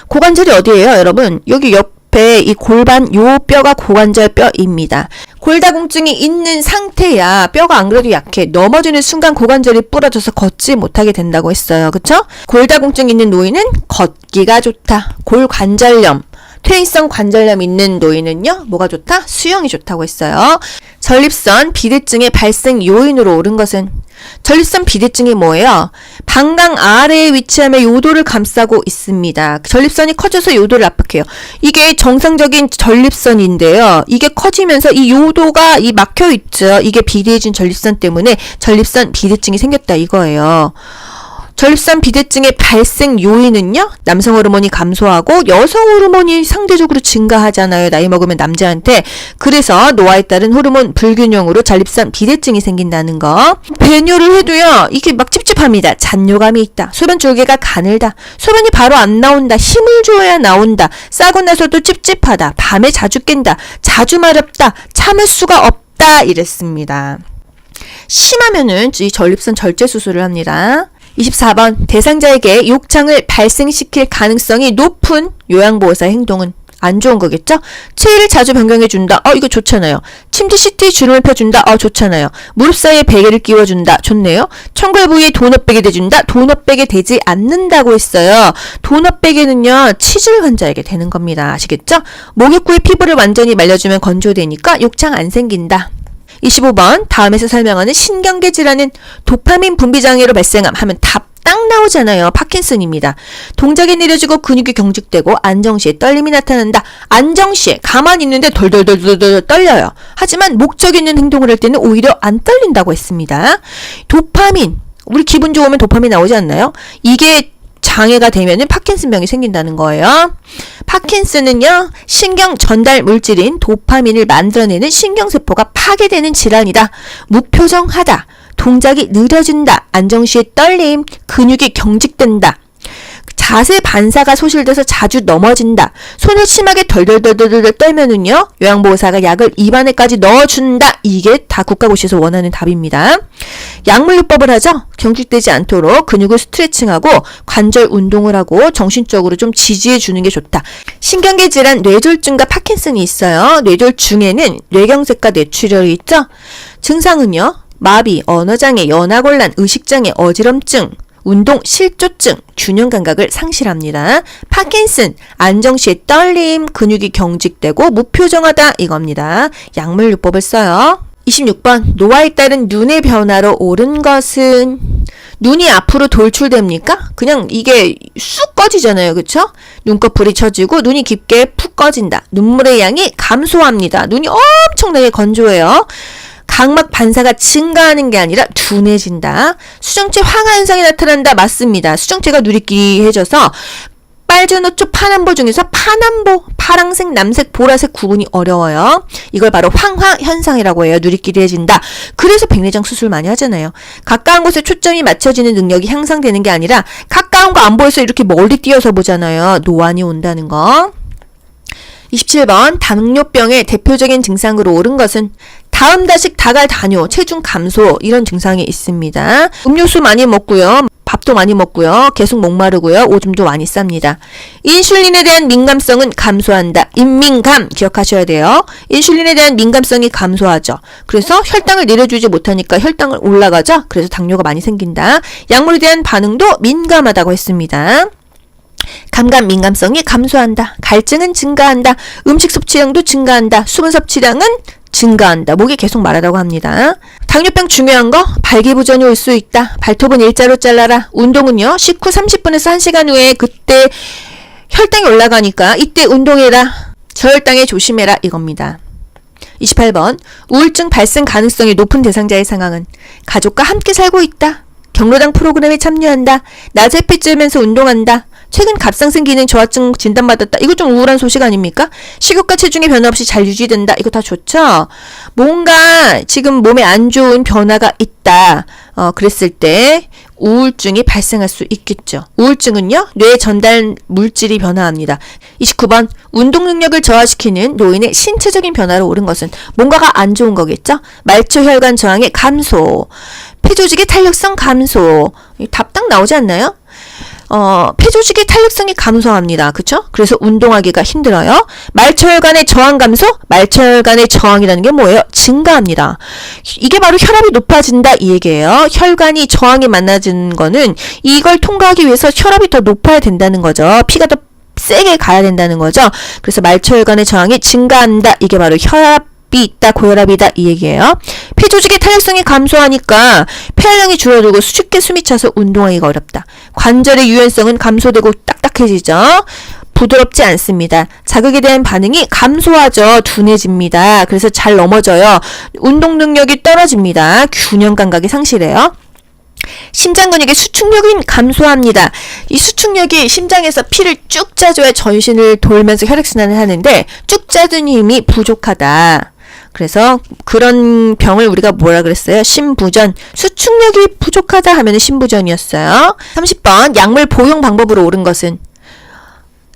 고관절이 어디예요, 여러분? 여기 옆에 이 골반 요 뼈가 고관절 뼈입니다. 골다공증이 있는 상태야 뼈가 안 그래도 약해. 넘어지는 순간 고관절이 부러져서 걷지 못하게 된다고 했어요. 그쵸? 골다공증 있는 노인은 걷기가 좋다. 골관절염, 퇴행성 관절염 있는 노인은요, 뭐가 좋다? 수영이 좋다고 했어요. 전립선 비대증의 발생 요인으로 옳은 것은 전립선 비대증이 뭐예요? 방광 아래에 위치하며 요도를 감싸고 있습니다. 전립선이 커져서 요도를 압박해요. 이게 정상적인 전립선인데요. 이게 커지면서 이 요도가 이 막혀 있죠. 이게 비대해진 전립선 때문에 전립선 비대증이 생겼다 이거예요. 전립선 비대증의 발생 요인은요, 남성 호르몬이 감소하고 여성 호르몬이 상대적으로 증가하잖아요. 나이 먹으면 남자한테. 그래서 노화에 따른 호르몬 불균형으로 전립선 비대증이 생긴다는 거. 배뇨를 해도요, 이게 막 찝찝합니다. 잔뇨감이 있다. 소변 줄기가 가늘다. 소변이 바로 안 나온다. 힘을 줘야 나온다. 싸고 나서도 찝찝하다. 밤에 자주 깬다. 자주 마렵다. 참을 수가 없다. 이랬습니다. 심하면은 이 전립선 절제 수술을 합니다. 24번 대상자에게 욕창을 발생시킬 가능성이 높은 요양보호사 행동은 안 좋은 거겠죠? 체위를 자주 변경해준다. 이거 좋잖아요. 침대 시트에 주름을 펴준다. 좋잖아요. 무릎 사이에 베개를 끼워준다. 좋네요. 청골 부위에 도넛베개 대준다. 도넛베개 되지 않는다고 했어요. 도넛베개는요, 치질 환자에게 되는 겁니다. 아시겠죠? 목욕 후에 피부를 완전히 말려주면 건조되니까 욕창 안 생긴다. 25번 다음에서 설명하는 신경계 질환은 도파민 분비 장애로 발생함 하면 답 딱 나오잖아요. 파킨슨입니다. 동작이 느려지고 근육이 경직되고 안정시에 떨림이 나타난다. 안정시에 가만히 있는데 덜덜덜덜 떨려요. 하지만 목적 있는 행동을 할 때는 오히려 안 떨린다고 했습니다. 도파민, 우리 기분 좋으면 도파민 나오지 않나요? 이게 장애가 되면은 파킨슨병이 생긴다는 거예요. 파킨슨은요, 신경 전달 물질인 도파민을 만들어내는 신경세포가 파괴되는 질환이다. 무표정하다. 동작이 느려진다. 안정시에 떨림. 근육이 경직된다. 자세 반사가 소실돼서 자주 넘어진다. 손을 심하게 덜덜덜덜 떨면은요, 요양보호사가 약을 입안에까지 넣어준다. 이게 다 국가고시에서 원하는 답입니다. 약물요법을 하죠. 경직되지 않도록 근육을 스트레칭하고 관절 운동을 하고 정신적으로 좀 지지해 주는 게 좋다. 신경계 질환 뇌졸중과 파킨슨이 있어요. 뇌졸중에는 뇌경색과 뇌출혈이 있죠. 증상은요, 마비, 언어장애, 연화곤란, 의식장애, 어지럼증, 운동 실조증, 균형 감각을 상실합니다. 파킨슨, 안정시에 떨림, 근육이 경직되고 무표정하다 이겁니다. 약물요법을 써요. 26번 노화에 따른 눈의 변화로 옳은 것은 눈이 앞으로 돌출됩니까? 그냥 이게 쑥 꺼지잖아요. 그쵸? 눈꺼풀이 처지고 눈이 깊게 푹 꺼진다. 눈물의 양이 감소합니다. 눈이 엄청나게 건조해요. 각막 반사가 증가하는 게 아니라 둔해진다. 수정체 황화 현상이 나타난다. 맞습니다. 수정체가 누리끼리해져서 빨주노 쪽 파남보 중에서 파남보, 파랑색, 남색, 보라색 구분이 어려워요. 이걸 바로 황화 현상이라고 해요. 누리끼리해진다. 그래서 백내장 수술 많이 하잖아요. 가까운 곳에 초점이 맞춰지는 능력이 향상되는 게 아니라 가까운 거 안 보여서 이렇게 멀리 뛰어서 보잖아요. 노안이 온다는 거. 27번 당뇨병의 대표적인 증상으로 옳은 것은 다음다식 다갈 다뇨, 체중 감소 이런 증상이 있습니다. 음료수 많이 먹고요. 밥도 많이 먹고요. 계속 목마르고요. 오줌도 많이 쌉니다. 인슐린에 대한 민감성은 감소한다. 인민감 기억하셔야 돼요. 인슐린에 대한 민감성이 감소하죠. 그래서 혈당을 내려주지 못하니까 혈당을 올라가죠. 그래서 당뇨가 많이 생긴다. 약물에 대한 반응도 민감하다고 했습니다. 감각 민감성이 감소한다. 갈증은 증가한다. 음식 섭취량도 증가한다. 수분 섭취량은 증가한다. 목에 계속 말하라고 합니다. 당뇨병 중요한 거 발기부전이 올 수 있다. 발톱은 일자로 잘라라. 운동은요. 식후 30분에서 1시간 후에 그때 혈당이 올라가니까 이때 운동해라. 저혈당에 조심해라 이겁니다. 28번 우울증 발생 가능성이 높은 대상자의 상황은 가족과 함께 살고 있다. 경로당 프로그램에 참여한다. 낮에 햇빛 쬐면서 운동한다. 최근 갑상선 기능 저하증 진단받았다. 이거 좀 우울한 소식 아닙니까? 식욕과 체중의 변화 없이 잘 유지된다. 이거 다 좋죠? 뭔가 지금 몸에 안 좋은 변화가 있다. 그랬을 때 우울증이 발생할 수 있겠죠. 우울증은요, 뇌 전달 물질이 변화합니다. 29번, 운동 능력을 저하시키는 노인의 신체적인 변화로 오른 것은 뭔가가 안 좋은 거겠죠? 말초 혈관 저항의 감소, 폐조직의 탄력성 감소, 답 딱 나오지 않나요? 폐조직의 탄력성이 감소합니다. 그쵸? 그래서 운동하기가 힘들어요. 말초혈관의 저항 감소? 말초혈관의 저항이라는 게 뭐예요? 증가합니다. 이게 바로 혈압이 높아진다 이 얘기예요. 혈관이 저항이 많아지는 거는 이걸 통과하기 위해서 혈압이 더 높아야 된다는 거죠. 피가 더 세게 가야 된다는 거죠. 그래서 말초혈관의 저항이 증가한다. 이게 바로 혈압이 있다, 고혈압이다 이 얘기예요. 폐조직의 탄력성이 감소하니까 폐활량이 줄어들고 쉽게 숨이 차서 운동하기가 어렵다. 관절의 유연성은 감소되고 딱딱해지죠. 부드럽지 않습니다. 자극에 대한 반응이 감소하죠. 둔해집니다. 그래서 잘 넘어져요. 운동 능력이 떨어집니다. 균형 감각이 상실해요. 심장 근육의 수축력이 감소합니다. 이 수축력이 심장에서 피를 쭉 짜줘야 전신을 돌면서 혈액순환을 하는데 쭉 짜는 힘이 부족하다. 그래서 그런 병을 우리가 뭐라 그랬어요? 심부전. 수축력이 부족하다 하면 심부전이었어요. 30번 약물 복용 방법으로 옳은 것은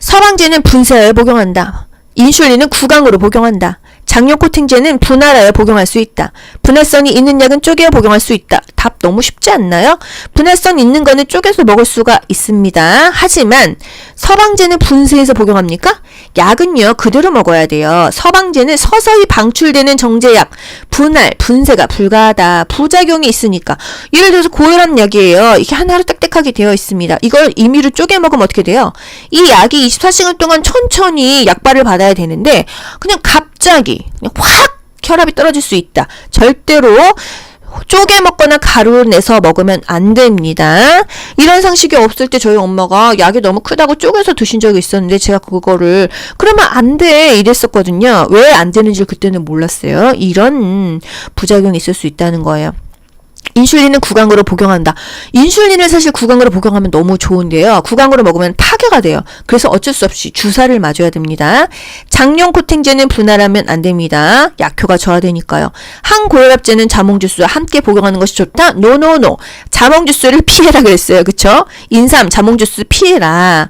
서방제는 분쇄하여 복용한다. 인슐린은 구강으로 복용한다. 장요코팅제는 분할하여 복용할 수 있다. 분할성이 있는 약은 쪼개어 복용할 수 있다. 답 너무 쉽지 않나요? 분할성 있는 거는 쪼개서 먹을 수가 있습니다. 하지만 서방제는 분쇄해서 복용합니까? 약은요 그대로 먹어야 돼요. 서방제는 서서히 방출되는 정제약, 분할, 분쇄가 불가하다. 부작용이 있으니까. 예를 들어서 고혈압 약이에요. 이게 하나로 딱딱하게 되어 있습니다. 이걸 임의로 쪼개 먹으면 어떻게 돼요? 이 약이 24시간 동안 천천히 약발을 받아야 되는데 그냥 갑자기 그냥 확 혈압이 떨어질 수 있다. 절대로 쪼개 먹거나 가루 내서 먹으면 안 됩니다. 이런 상식이 없을 때 저희 엄마가 약이 너무 크다고 쪼개서 드신 적이 있었는데 제가 그거를 그러면 안 돼 이랬었거든요. 왜 안 되는지 그때는 몰랐어요. 이런 부작용이 있을 수 있다는 거예요. 인슐린은 구강으로 복용한다. 인슐린을 사실 구강으로 복용하면 너무 좋은데요. 구강으로 먹으면 파괴가 돼요. 그래서 어쩔 수 없이 주사를 맞아야 됩니다. 장용 코팅제는 분할하면 안 됩니다. 약효가 저하되니까요. 항고혈압제는 자몽주스와 함께 복용하는 것이 좋다? 노노노. 자몽주스를 피해라 그랬어요. 그쵸? 인삼, 자몽주스 피해라.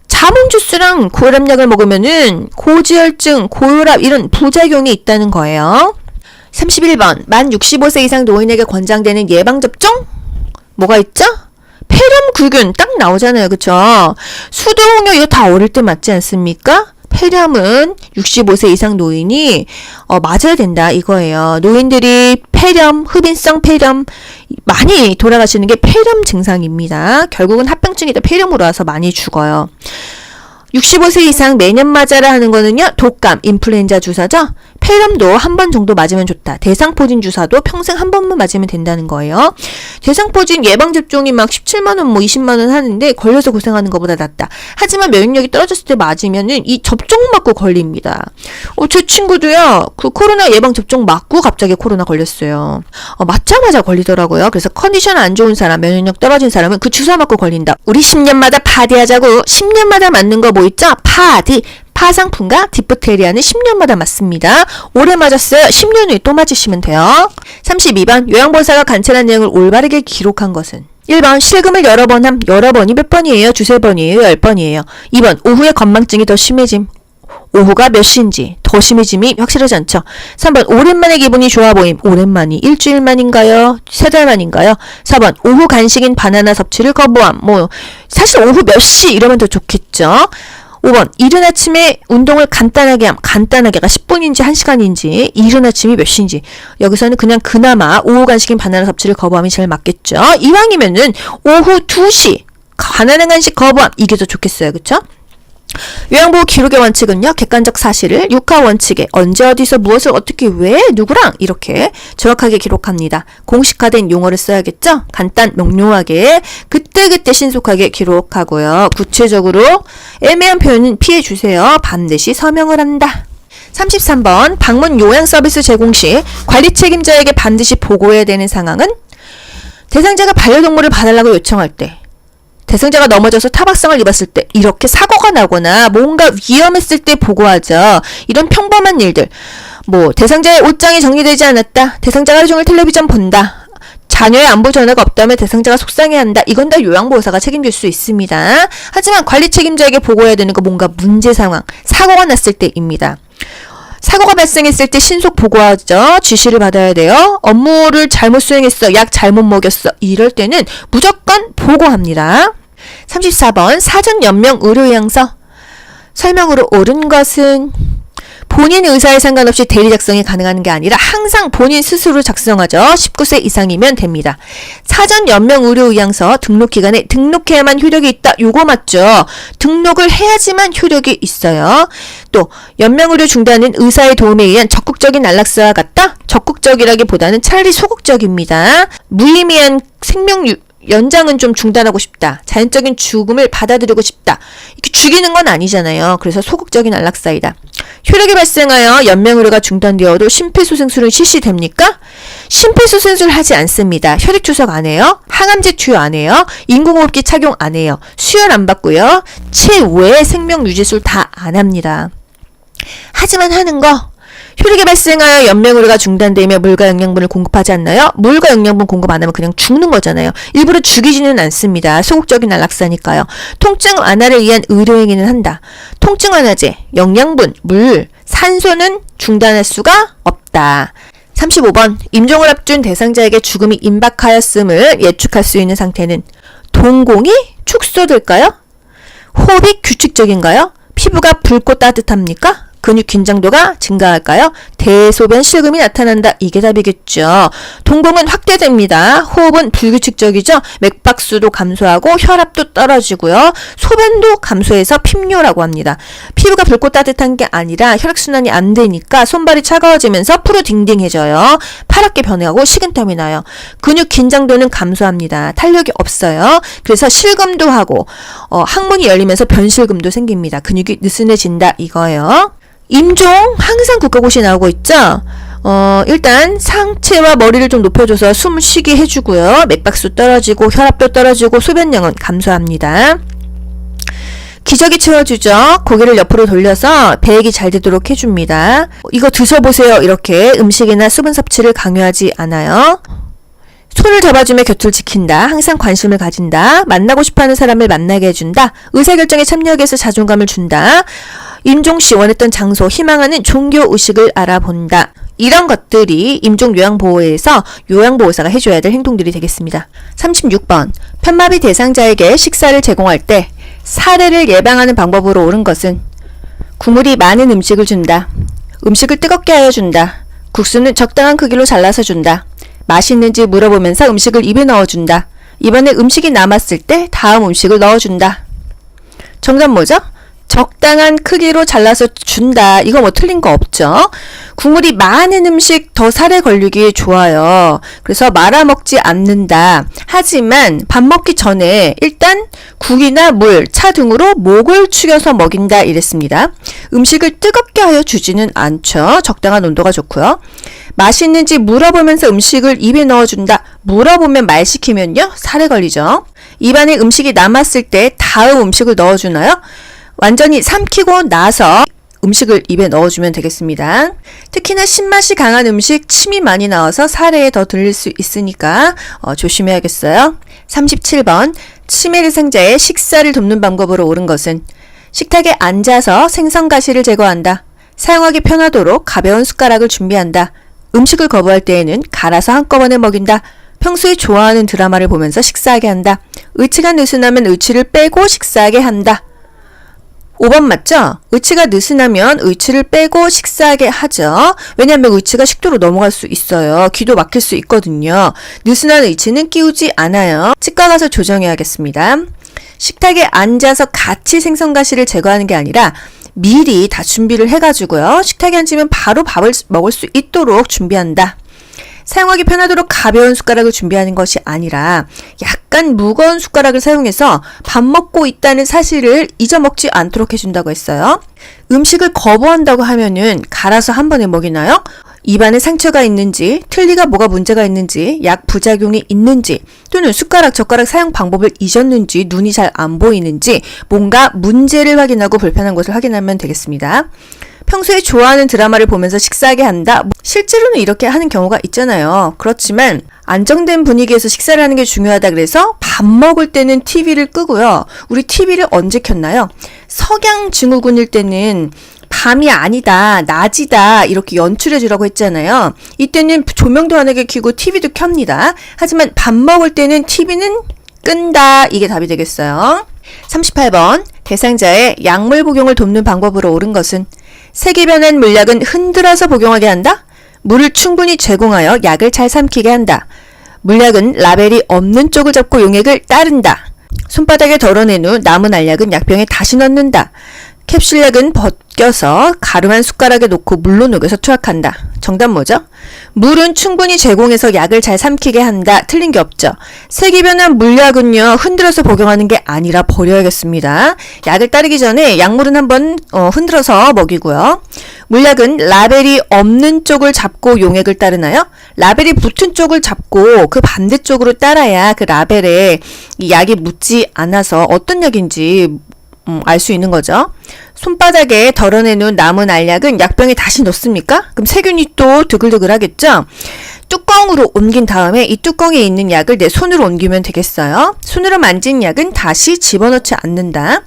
자몽주스랑 고혈압약을 먹으면은 고지혈증, 고혈압 이런 부작용이 있다는 거예요. 31번 만 65세 이상 노인에게 권장되는 예방접종? 뭐가 있죠? 폐렴, 균딱 나오잖아요. 그쵸? 수도, 홍역 이거 다 어릴 때 맞지 않습니까? 폐렴은 65세 이상 노인이 맞아야 된다 이거예요. 노인들이 폐렴, 흡인성 폐렴 많이 돌아가시는 게 폐렴 증상입니다. 결국은 합병증이다 폐렴으로 와서 많이 죽어요. 65세 이상 매년 맞아라 하는 거는요. 독감, 인플루엔자 주사죠. 폐렴도 한 번 정도 맞으면 좋다. 대상포진 주사도 평생 한 번만 맞으면 된다는 거예요. 대상포진 예방접종이 막 17만원, 20만원 하는데 걸려서 고생하는 것보다 낫다. 하지만 면역력이 떨어졌을 때 맞으면은 이 접종 맞고 걸립니다. 제 친구도요. 그 코로나 예방접종 맞고 갑자기 코로나 걸렸어요. 맞자마자 걸리더라고요. 그래서 컨디션 안 좋은 사람, 면역력 떨어진 사람은 그 주사 맞고 걸린다. 우리 10년마다 파디하자고. 10년마다 맞는 거 뭐 있죠? 파디. 파상풍과 디프테리아는 10년마다 맞습니다. 올해 맞았어요. 10년 후에 또 맞으시면 돼요. 32번 요양보호사가 관찰한 내용을 올바르게 기록한 것은 1번 실금을 여러 번 함. 여러 번이 몇 번이에요? 두세 번이에요? 10번이에요? 2번 오후에 건망증이 더 심해짐. 오후가 몇 시인지 더 심해짐이 확실하지 않죠. 3번 오랜만에 기분이 좋아 보임. 오랜만이 일주일 만인가요? 3달 만인가요? 4번 오후 간식인 바나나 섭취를 거부함. 사실 오후 몇 시 이러면 더 좋겠죠. 5번 이른 아침에 운동을 간단하게 함. 간단하게가 10분인지 1시간인지 이른 아침이 몇 시인지. 여기서는 그냥 그나마 오후 간식인 바나나 섭취를 거부함이 제일 맞겠죠. 이왕이면은 오후 2시 바나나 간식 거부함. 이게 더 좋겠어요. 그쵸? 요양보호 기록의 원칙은요. 객관적 사실을 육하 원칙에 언제 어디서 무엇을 어떻게 왜 누구랑 이렇게 정확하게 기록합니다. 공식화된 용어를 써야겠죠. 간단 명료하게 그때그때 신속하게 기록하고요. 구체적으로 애매한 표현은 피해주세요. 반드시 서명을 한다. 33번 방문 요양 서비스 제공 시 관리 책임자에게 반드시 보고해야 되는 상황은 대상자가 반려동물을 봐달라고 요청할 때, 대상자가 넘어져서 타박상을 입었을 때, 이렇게 사고가 나거나 뭔가 위험했을 때 보고하죠. 이런 평범한 일들. 대상자의 옷장이 정리되지 않았다. 대상자가 하루 종일 텔레비전 본다. 자녀의 안부 전화가 없다면 대상자가 속상해한다. 이건 다 요양보호사가 책임질 수 있습니다. 하지만 관리 책임자에게 보고해야 되는 거 뭔가 문제 상황, 사고가 났을 때입니다. 사고가 발생했을 때 신속 보고하죠. 지시를 받아야 돼요. 업무를 잘못 수행했어. 약 잘못 먹였어. 이럴 때는 무조건 보고합니다. 34번 사전 연명 의료요양서. 설명으로 옳은 것은 본인 의사에 상관없이 대리 작성이 가능한 게 아니라 항상 본인 스스로 작성하죠. 19세 이상이면 됩니다. 사전 연명 의료의향서 등록 기간에 등록해야만 효력이 있다. 요거 맞죠? 등록을 해야지만 효력이 있어요. 또 연명 의료 중단은 의사의 도움에 의한 적극적인 안락사와 같다. 적극적이라기보다는 차라리 소극적입니다. 무의미한 생명 연장은 좀 중단하고 싶다. 자연적인 죽음을 받아들이고 싶다. 이렇게 죽이는 건 아니잖아요. 그래서 소극적인 안락사이다. 효력이 발생하여 연명의료가 중단되어도 심폐소생술은 실시됩니까? 심폐소생술 하지 않습니다. 혈액추석 안 해요. 항암제 투여 안 해요. 인공호흡기 착용 안 해요. 수혈 안 받고요. 치외 생명유지술 다 안 합니다. 하지만 하는 거, 효력이 발생하여 연명의료가 중단되며 물과 영양분을 공급하지 않나요? 물과 영양분 공급 안 하면 그냥 죽는 거잖아요. 일부러 죽이지는 않습니다. 소극적인 안락사니까요. 통증 완화를 위한 의료행위는 한다. 통증 완화제, 영양분, 물, 산소는 중단할 수가 없다. 35번 임종을 앞둔 대상자에게 죽음이 임박하였음을 예측할 수 있는 상태는 동공이 축소될까요? 호흡이 규칙적인가요? 피부가 붉고 따뜻합니까? 근육 긴장도가 증가할까요? 대소변 실금이 나타난다. 이게 답이겠죠. 동공은 확대됩니다. 호흡은 불규칙적이죠. 맥박수도 감소하고 혈압도 떨어지고요. 소변도 감소해서 핍뇨라고 합니다. 피부가 붉고 따뜻한 게 아니라 혈액순환이 안 되니까 손발이 차가워지면서 푸르딩딩해져요. 파랗게 변하고 식은땀이 나요. 근육 긴장도는 감소합니다. 탄력이 없어요. 그래서 실금도 하고 항문이 열리면서 변실금도 생깁니다. 근육이 느슨해진다 이거예요. 임종 항상 국가고시 나오고 있죠. 일단 상체와 머리를 좀 높여줘서 숨 쉬게 해주고요. 맥박수 떨어지고 혈압도 떨어지고 소변량은 감소합니다. 기저귀 채워주죠. 고개를 옆으로 돌려서 배액이 잘 되도록 해줍니다. 이거 드셔보세요. 이렇게 음식이나 수분 섭취를 강요하지 않아요. 손을 잡아주며 곁을 지킨다. 항상 관심을 가진다. 만나고 싶어하는 사람을 만나게 해준다. 의사결정에 참여하게 해서 자존감을 준다. 임종시 원했던 장소, 희망하는 종교의식을 알아본다. 이런 것들이 임종요양보호에서 요양보호사가 해줘야 될 행동들이 되겠습니다. 36번 편마비 대상자에게 식사를 제공할 때 사례를 예방하는 방법으로 옳은 것은 국물이 많은 음식을 준다. 음식을 뜨겁게 하여 준다. 국수는 적당한 크기로 잘라서 준다. 맛있는지 물어보면서 음식을 입에 넣어준다. 이번에 음식이 남았을 때 다음 음식을 넣어준다. 정답 뭐죠? 적당한 크기로 잘라서 준다. 이거 틀린 거 없죠? 국물이 많은 음식 더 살에 걸리기 좋아요. 그래서 말아먹지 않는다. 하지만 밥 먹기 전에 일단 국이나 물, 차 등으로 목을 축여서 먹인다 이랬습니다. 음식을 뜨겁게 하여 주지는 않죠. 적당한 온도가 좋고요. 맛있는지 물어보면서 음식을 입에 넣어준다. 물어보면 말 시키면요. 살에 걸리죠. 입안에 음식이 남았을 때 다음 음식을 넣어주나요? 완전히 삼키고 나서 음식을 입에 넣어주면 되겠습니다. 특히나 신맛이 강한 음식, 침이 많이 나와서 사례에 더 들릴 수 있으니까 조심해야겠어요. 37번 치매 대상자의 식사를 돕는 방법으로 옳은 것은 식탁에 앉아서 생선 가시를 제거한다. 사용하기 편하도록 가벼운 숟가락을 준비한다. 음식을 거부할 때에는 갈아서 한꺼번에 먹인다. 평소에 좋아하는 드라마를 보면서 식사하게 한다. 의치가 느슨하면 의치를 빼고 식사하게 한다. 5번 맞죠? 의치가 느슨하면 의치를 빼고 식사하게 하죠. 왜냐하면 의치가 식도로 넘어갈 수 있어요. 귀도 막힐 수 있거든요. 느슨한 의치는 끼우지 않아요. 치과 가서 조정해야겠습니다. 식탁에 앉아서 같이 생선가시를 제거하는 게 아니라 미리 다 준비를 해가지고요. 식탁에 앉으면 바로 밥을 먹을 수 있도록 준비한다. 사용하기 편하도록 가벼운 숟가락을 준비하는 것이 아니라 약간 무거운 숟가락을 사용해서 밥 먹고 있다는 사실을 잊어먹지 않도록 해준다고 했어요. 음식을 거부한다고 하면은 갈아서 한 번에 먹이나요? 입안에 상처가 있는지, 틀니가 뭐가 문제가 있는지, 약 부작용이 있는지, 또는 숟가락, 젓가락 사용 방법을 잊었는지, 눈이 잘 안 보이는지, 뭔가 문제를 확인하고 불편한 것을 확인하면 되겠습니다. 평소에 좋아하는 드라마를 보면서 식사하게 한다. 실제로는 이렇게 하는 경우가 있잖아요. 그렇지만 안정된 분위기에서 식사를 하는 게 중요하다 그래서 밥 먹을 때는 TV를 끄고요. 우리 TV를 언제 켰나요? 석양증후군일 때는 밤이 아니다, 낮이다 이렇게 연출해 주라고 했잖아요. 이때는 조명도 환하게 켜고 TV도 켭니다. 하지만 밥 먹을 때는 TV는 끈다. 이게 답이 되겠어요. 38번 대상자의 약물 복용을 돕는 방법으로 옳은 것은 색이 변한 물약은 흔들어서 복용하게 한다. 물을 충분히 제공하여 약을 잘 삼키게 한다. 물약은 라벨이 없는 쪽을 잡고 용액을 따른다. 손바닥에 덜어낸 후 남은 알약은 약병에 다시 넣는다. 캡슐약은 벗겨서 가루한 숟가락에 놓고 물로 녹여서 투약한다. 정답 뭐죠? 물은 충분히 제공해서 약을 잘 삼키게 한다. 틀린 게 없죠. 색이 변한 물약은요. 흔들어서 복용하는 게 아니라 버려야겠습니다. 약을 따르기 전에 약물은 한번 흔들어서 먹이고요. 물약은 라벨이 없는 쪽을 잡고 용액을 따르나요? 라벨이 붙은 쪽을 잡고 그 반대쪽으로 따라야 그 라벨에 이 약이 묻지 않아서 어떤 약인지 알 수 있는 거죠. 손바닥에 덜어낸 후 남은 알약은 약병에 다시 넣습니까? 그럼 세균이 또 드글드글 하겠죠? 뚜껑으로 옮긴 다음에 이 뚜껑에 있는 약을 내 손으로 옮기면 되겠어요. 손으로 만진 약은 다시 집어넣지 않는다.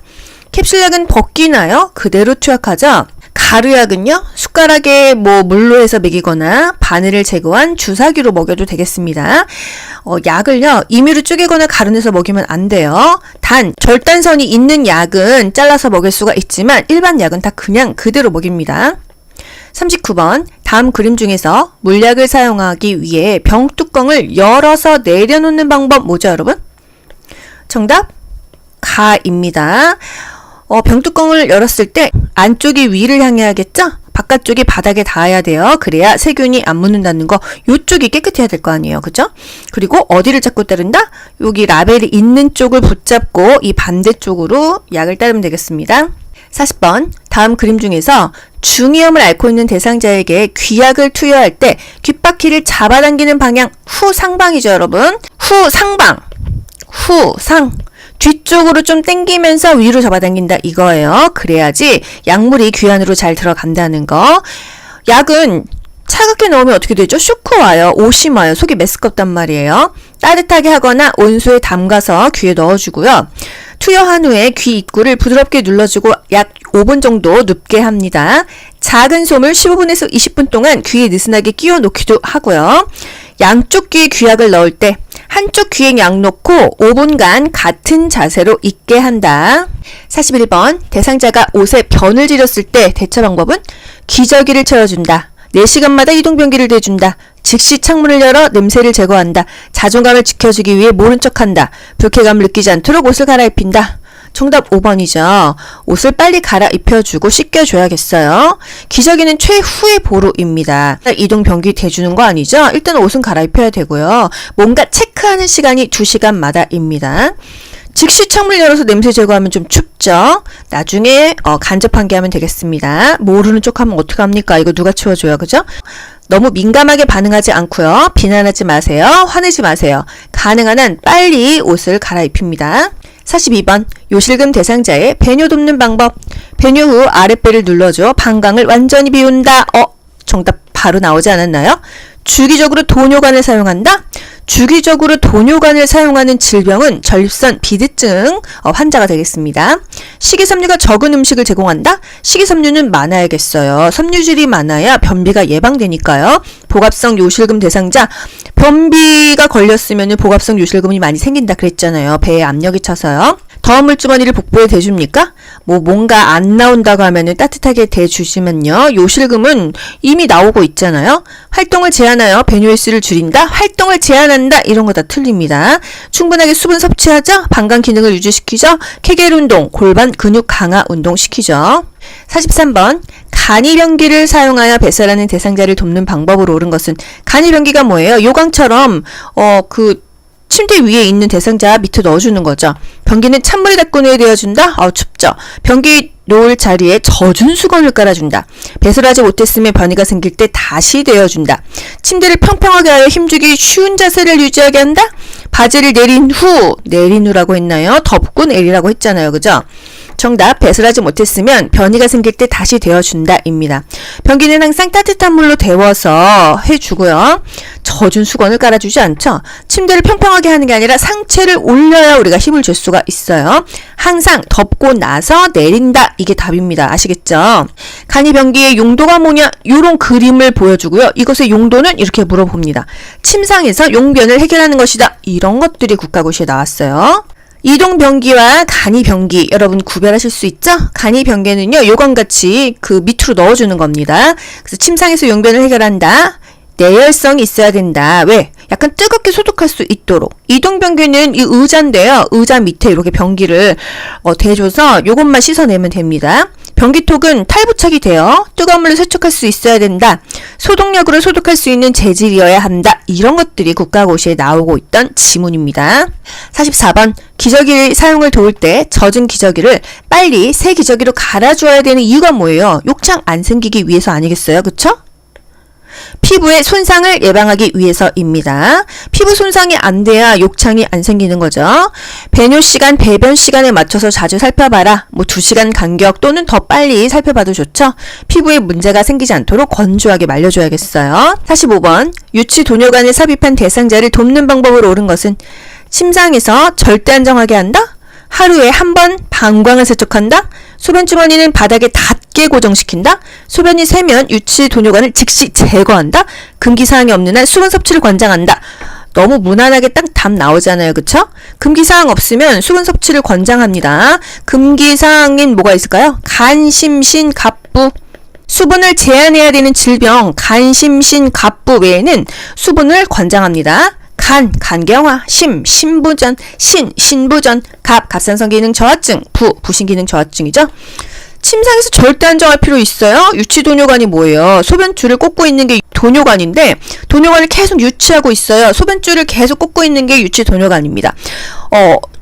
캡슐약은 벗기나요? 그대로 투약하죠? 가루약은요, 숟가락에 물로 해서 먹이거나 바늘을 제거한 주사기로 먹여도 되겠습니다. 약을요, 임의로 쪼개거나 가루내서 먹이면 안 돼요. 단, 절단선이 있는 약은 잘라서 먹일 수가 있지만 일반 약은 다 그냥 그대로 먹입니다. 39번, 다음 그림 중에서 물약을 사용하기 위해 병뚜껑을 열어서 내려놓는 방법 뭐죠, 여러분? 정답? 가입니다. 병뚜껑을 열었을 때 안쪽이 위를 향해야겠죠? 바깥쪽이 바닥에 닿아야 돼요. 그래야 세균이 안 묻는다는 거. 이쪽이 깨끗해야 될 거 아니에요. 그죠? 그리고 어디를 잡고 따른다? 여기 라벨이 있는 쪽을 붙잡고 이 반대쪽으로 약을 따르면 되겠습니다. 40번, 다음 그림 중에서 중이염을 앓고 있는 대상자에게 귀약을 투여할 때 귓바퀴를 잡아당기는 방향 후상방이죠, 여러분. 후상방. 후상. 뒤쪽으로 좀 당기면서 위로 잡아당긴다 이거예요. 그래야지 약물이 귀 안으로 잘 들어간다는 거. 약은 차갑게 넣으면 어떻게 되죠? 쇼크 와요. 오심 와요. 속이 메스껍단 말이에요. 따뜻하게 하거나 온수에 담가서 귀에 넣어주고요. 투여한 후에 귀 입구를 부드럽게 눌러주고 약 5분 정도 눕게 합니다. 작은 솜을 15분에서 20분 동안 귀에 느슨하게 끼워 놓기도 하고요. 양쪽 귀에 귀약을 넣을 때 한쪽 귀에 약 놓고 5분간 같은 자세로 있게 한다. 41번, 대상자가 옷에 변을 지렸을 때 대처 방법은 기저귀를 채워준다. 4시간마다 이동변기를 대준다. 즉시 창문을 열어 냄새를 제거한다. 자존감을 지켜주기 위해 모른 척한다. 불쾌감을 느끼지 않도록 옷을 갈아입힌다. 정답 5번이죠. 옷을 빨리 갈아입혀주고 씻겨줘야겠어요. 기저귀는 최후의 보루입니다. 이동 변기 대주는 거 아니죠? 일단 옷은 갈아입혀야 되고요. 뭔가 체크하는 시간이 2시간마다입니다. 즉시 창문을 열어서 냄새 제거하면 좀 춥죠? 나중에 간접한 게 하면 되겠습니다. 모르는 척 하면 어떡합니까? 이거 누가 치워줘요, 그죠? 너무 민감하게 반응하지 않고요. 비난하지 마세요. 화내지 마세요. 가능한 한 빨리 옷을 갈아입힙니다. 42번, 요실금 대상자의 배뇨 돕는 방법. 배뇨 후 아랫배를 눌러줘 방광을 완전히 비운다. 정답 바로 나오지 않았나요? 주기적으로 도뇨관을 사용한다? 주기적으로 돈요관을 사용하는 질병은 전립선 비대증 환자가 되겠습니다. 식이섬유가 적은 음식을 제공한다? 식이섬유는 많아야겠어요. 섬유질이 많아야 변비가 예방되니까요. 복압성 요실금 대상자, 변비가 걸렸으면 복압성 요실금이 많이 생긴다 그랬잖아요. 배에 압력이 차서요. 더운 물주머니를 복부에 대줍니까? 뭔가 안 나온다고 하면은 따뜻하게 대주시면요. 요실금은 이미 나오고 있잖아요. 활동을 제한하여 배뇨 횟수를 줄인다? 활동을 제한한다? 이런 거 다 틀립니다. 충분하게 수분 섭취하죠? 방광 기능을 유지시키죠? 케겔 운동, 골반 근육 강화 운동 시키죠. 43번. 간이변기를 사용하여 배설하는 대상자를 돕는 방법으로 옳은 것은, 간이변기가 뭐예요? 요강처럼 침대 위에 있는 대상자 밑에 넣어주는 거죠. 변기는 찬물이 닦고 되어준다? 춥죠. 변기 놓을 자리에 젖은 수건을 깔아준다. 배설하지 못했으면 변이가 생길 때 다시 데워준다. 침대를 평평하게 하여 힘주기 쉬운 자세를 유지하게 한다? 바지를 내린 후라고 했나요? 덮고 내리라고 했잖아요. 그죠? 정답, 배설하지 못했으면 변이가 생길 때 다시 데워준다 입니다. 변기는 항상 따뜻한 물로 데워서 해주고요. 젖은 수건을 깔아주지 않죠. 침대를 평평하게 하는 게 아니라 상체를 올려야 우리가 힘을 줄 수가 있어요. 항상 덮고 나서 내린다. 이게 답입니다. 아시겠죠? 간이 변기의 용도가 뭐냐? 요런 그림을 보여주고요. 이것의 용도는 이렇게 물어봅니다. 침상에서 용변을 해결하는 것이다. 이런 것들이 국가고시에 나왔어요. 이동변기와 간이변기 여러분 구별하실 수 있죠? 간이변기는요, 요강같이 밑으로 넣어주는 겁니다. 그래서 침상에서 용변을 해결한다. 내열성이 있어야 된다. 왜? 약간 뜨겁게 소독할 수 있도록. 이동변기는 이 의자인데요. 의자 밑에 이렇게 변기를 대줘서 요것만 씻어내면 됩니다. 변기톡은 탈부착이 되어 뜨거운 물로 세척할 수 있어야 된다. 소독약으로 소독할 수 있는 재질이어야 한다. 이런 것들이 국가고시에 나오고 있던 지문입니다. 44번. 기저귀 사용을 도울 때 젖은 기저귀를 빨리 새 기저귀로 갈아줘야 되는 이유가 뭐예요? 욕창 안 생기기 위해서 아니겠어요? 그쵸? 피부의 손상을 예방하기 위해서입니다. 피부 손상이 안 돼야 욕창이 안 생기는 거죠. 배뇨 시간, 배변 시간에 맞춰서 자주 살펴봐라. 2시간 간격 또는 더 빨리 살펴봐도 좋죠. 피부에 문제가 생기지 않도록 건조하게 말려줘야겠어요. 45번. 유치 도뇨관을 삽입한 대상자를 돕는 방법으로 옳은 것은, 침상에서 절대 안정하게 한다? 하루에 한 번 방광을 세척한다? 소변 주머니는 바닥에 닿게 고정시킨다? 소변이 새면 유치 도뇨관을 즉시 제거한다? 금기사항이 없는 한 수분 섭취를 권장한다. 너무 무난하게 딱 답 나오잖아요. 그쵸? 금기사항 없으면 수분 섭취를 권장합니다. 금기사항인 뭐가 있을까요? 간, 심, 신, 갑부. 수분을 제한해야 되는 질병, 간, 심, 신, 갑부 외에는 수분을 권장합니다. 간, 간경화, 심, 신부전, 신, 신부전, 갑, 갑상선 기능 저하증, 부신 기능 저하증이죠. 침상에서 절대 안정할 필요 있어요? 유치 도뇨관이 뭐예요? 소변줄을 꽂고 있는 게 도뇨관인데, 도뇨관을 계속 유치하고 있어요. 소변줄을 계속 꽂고 있는 게 유치 도뇨관입니다.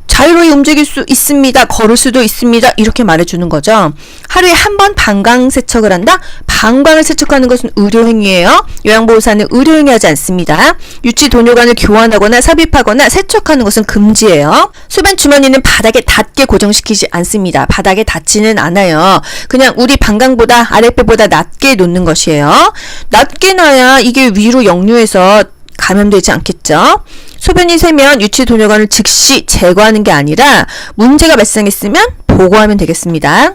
자유로이 움직일 수 있습니다. 걸을 수도 있습니다. 이렇게 말해주는 거죠. 하루에 한 번 방광 세척을 한다? 방광을 세척하는 것은 의료행위예요. 요양보호사는 의료행위하지 않습니다. 유치 도뇨관을 교환하거나 삽입하거나 세척하는 것은 금지예요. 소변 주머니는 바닥에 닿게 고정시키지 않습니다. 바닥에 닿지는 않아요. 그냥 우리 방광보다 아랫배보다 낮게 놓는 것이에요. 낮게 놔야 이게 위로 역류해서 감염되지 않겠죠. 소변이 새면 유치 도뇨관을 즉시 제거하는 게 아니라 문제가 발생했으면 보고하면 되겠습니다.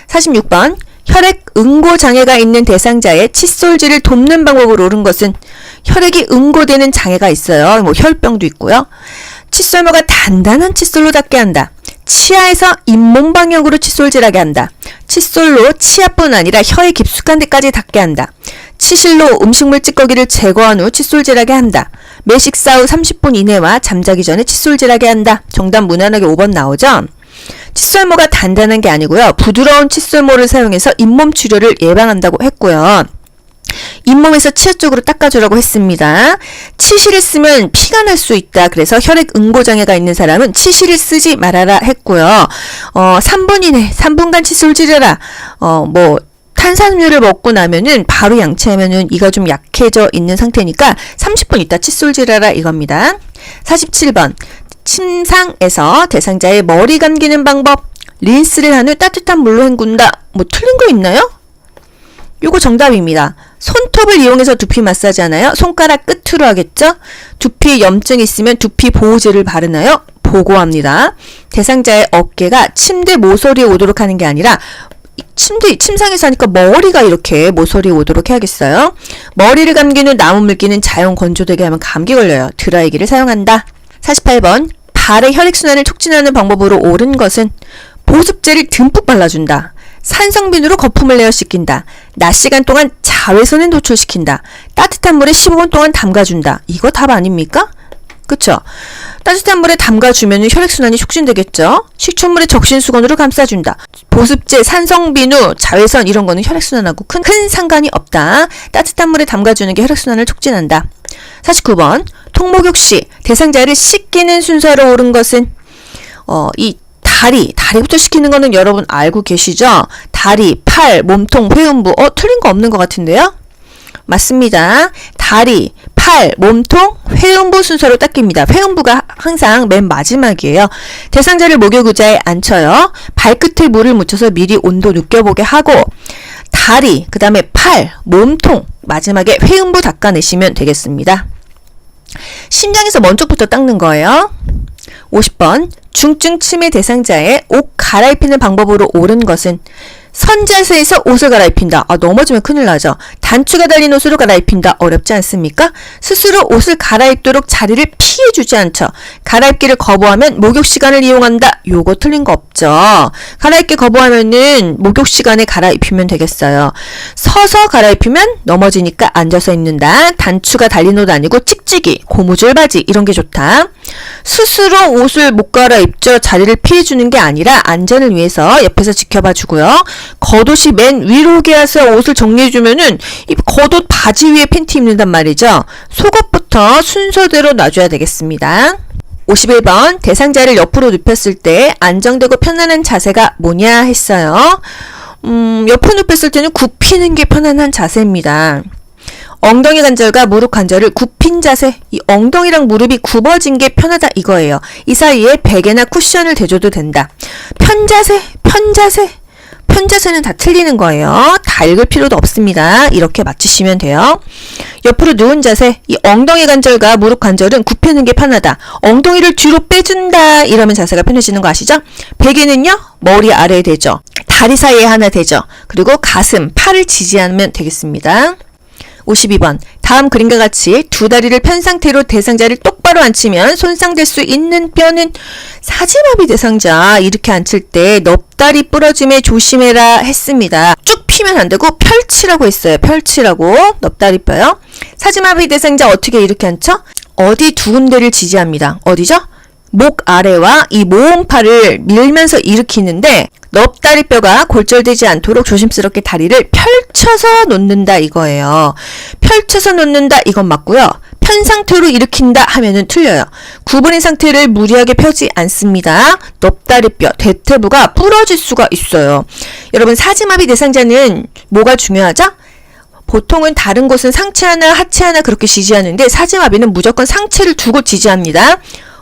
46번. 혈액 응고 장애가 있는 대상자의 칫솔질을 돕는 방법으로 옳은 것은, 혈액이 응고되는 장애가 있어요. 혈병도 있고요. 칫솔모가 단단한 칫솔로 닿게 한다. 치아에서 잇몸 방향으로 칫솔질하게 한다. 칫솔로 치아뿐 아니라 혀에 깊숙한 데까지 닿게 한다. 치실로 음식물 찌꺼기를 제거한 후 칫솔질하게 한다. 매식사 후 30분 이내와 잠자기 전에 칫솔질하게 한다. 정답 무난하게 5번 나오죠? 칫솔모가 단단한 게 아니고요. 부드러운 칫솔모를 사용해서 잇몸 출혈을 예방한다고 했고요. 잇몸에서 치아 쪽으로 닦아주라고 했습니다. 치실을 쓰면 피가 날 수 있다. 그래서 혈액 응고장애가 있는 사람은 치실을 쓰지 말아라 했고요. 3분 이내, 3분간 칫솔질해라. 탄산음료를 먹고 나면은 바로 양치하면은 이가 좀 약해져 있는 상태니까 30분 있다 칫솔질하라 이겁니다. 47번. 침상에서 대상자의 머리 감기는 방법. 린스를 한 후 따뜻한 물로 헹군다. 틀린 거 있나요? 요거 정답입니다. 손톱을 이용해서 두피 마사지 하나요? 손가락 끝으로 하겠죠? 두피에 염증이 있으면 두피 보호제를 바르나요? 보고합니다. 대상자의 어깨가 침대 모서리에 오도록 하는 게 아니라 침상에서 하니까 머리가 이렇게 모서리에 오도록 해야겠어요. 머리를 감기는 나무 물기는 자연 건조되게 하면 감기 걸려요. 드라이기를 사용한다. 48번 발의 혈액순환을 촉진하는 방법으로 옳은 것은 보습제를 듬뿍 발라준다. 산성빈으로 거품을 내어 씻긴다. 낮 시간 동안 자외선에 노출시킨다. 따뜻한 물에 15분 동안 담가준다. 이거 답 아닙니까? 그쵸? 따뜻한 물에 담가주면 혈액순환이 촉진되겠죠? 식초물에 적신수건으로 감싸준다. 보습제, 산성비누, 자외선 이런 거는 혈액순환하고 큰 상관이 없다. 따뜻한 물에 담가주는 게 혈액순환을 촉진한다. 49번 통목욕 시 대상자를 씻기는 순서로 옳은 것은 이 다리부터 씻기는 거는 여러분 알고 계시죠? 다리, 팔, 몸통, 회음부 틀린 거 없는 것 같은데요? 맞습니다. 다리, 팔, 몸통, 회음부 순서로 닦입니다. 회음부가 항상 맨 마지막이에요. 대상자를 목욕 의자에 앉혀요. 발끝에 물을 묻혀서 미리 온도 느껴보게 하고 다리, 그 다음에 팔, 몸통, 마지막에 회음부 닦아내시면 되겠습니다. 심장에서 먼 쪽부터 닦는 거예요. 50번 중증 치매 대상자의 옷 갈아입히는 방법으로 옳은 것은 선자세에서 옷을 갈아입힌다. 넘어지면 큰일 나죠. 단추가 달린 옷으로 갈아입힌다. 어렵지 않습니까? 스스로 옷을 갈아입도록 자리를 피해주지 않죠. 갈아입기를 거부하면 목욕 시간을 이용한다. 요거 틀린 거 없죠. 갈아입기 거부하면은 목욕 시간에 갈아입히면 되겠어요. 서서 갈아입히면 넘어지니까 앉아서 입는다. 단추가 달린 옷 아니고 찍찍이, 고무줄 바지 이런 게 좋다. 스스로 옷을 못 갈아입죠. 자리를 피해주는 게 아니라 안전을 위해서 옆에서 지켜봐 주고요. 겉옷이 맨 위로 오게 해서 옷을 정리해주면은 이 겉옷 바지 위에 팬티 입는단 말이죠. 속옷부터 순서대로 놔줘야 되겠습니다. 51번 대상자를 옆으로 눕혔을 때 안정되고 편안한 자세가 뭐냐 했어요. 옆으로 눕혔을 때는 굽히는 게 편안한 자세입니다. 엉덩이 관절과 무릎 관절을 굽힌 자세, 이 엉덩이랑 무릎이 굽어진 게 편하다 이거예요. 이 사이에 베개나 쿠션을 대줘도 된다. 편자세는 다 틀리는 거예요. 다 읽을 필요도 없습니다. 이렇게 맞추시면 돼요. 옆으로 누운 자세, 이 엉덩이 관절과 무릎 관절은 굽히는 게 편하다. 엉덩이를 뒤로 빼준다. 이러면 자세가 편해지는 거 아시죠? 베개는요, 머리 아래에 대죠. 다리 사이에 하나 대죠. 그리고 가슴, 팔을 지지하면 되겠습니다. 52번 다음 그림과 같이 두 다리를 편 상태로 대상자를 똑바로 앉히면 손상될 수 있는 뼈는 사지마비 대상자 이렇게 앉힐 때 넙다리 부러짐에 조심해라 했습니다. 쭉 피면 안 되고 펼치라고 했어요. 펼치라고 넙다리 뼈요. 사지마비 대상자 어떻게 이렇게 앉혀? 어디 두 군데를 지지합니다. 어디죠? 목 아래와 이 모음팔을 밀면서 일으키는데 넙다리뼈가 골절되지 않도록 조심스럽게 다리를 펼쳐서 놓는다 이거예요. 펼쳐서 놓는다 이건 맞고요. 편 상태로 일으킨다 하면은 틀려요. 구부린 상태를 무리하게 펴지 않습니다. 넙다리뼈, 대퇴부가 부러질 수가 있어요. 여러분 사지마비 대상자는 뭐가 중요하죠? 보통은 다른 곳은 상체 하나, 하체 하나 그렇게 지지하는데 사지마비는 무조건 상체를 두고 지지합니다.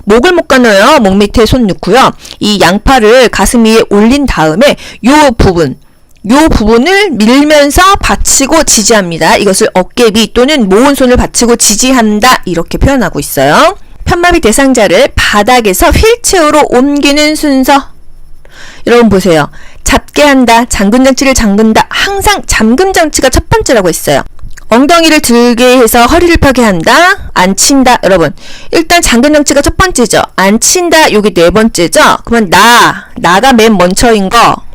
목을 못 가눠요. 목 밑에 손 넣고요. 이 양팔을 가슴 위에 올린 다음에 요 부분을 밀면서 받치고 지지합니다. 이것을 어깨비 또는 모은 손을 받치고 지지한다. 이렇게 표현하고 있어요. 편마비 대상자를 바닥에서 휠체어로 옮기는 순서. 여러분 보세요. 잡게 한다. 잠금장치를 잠근다. 항상 잠금장치가 첫 번째라고 했어요. 엉덩이를 들게 해서 허리를 펴게 한다. 앉힌다. 여러분 일단 잠금장치가 첫 번째죠. 앉힌다. 여기 네 번째죠. 그러면 나가 맨 먼저인 거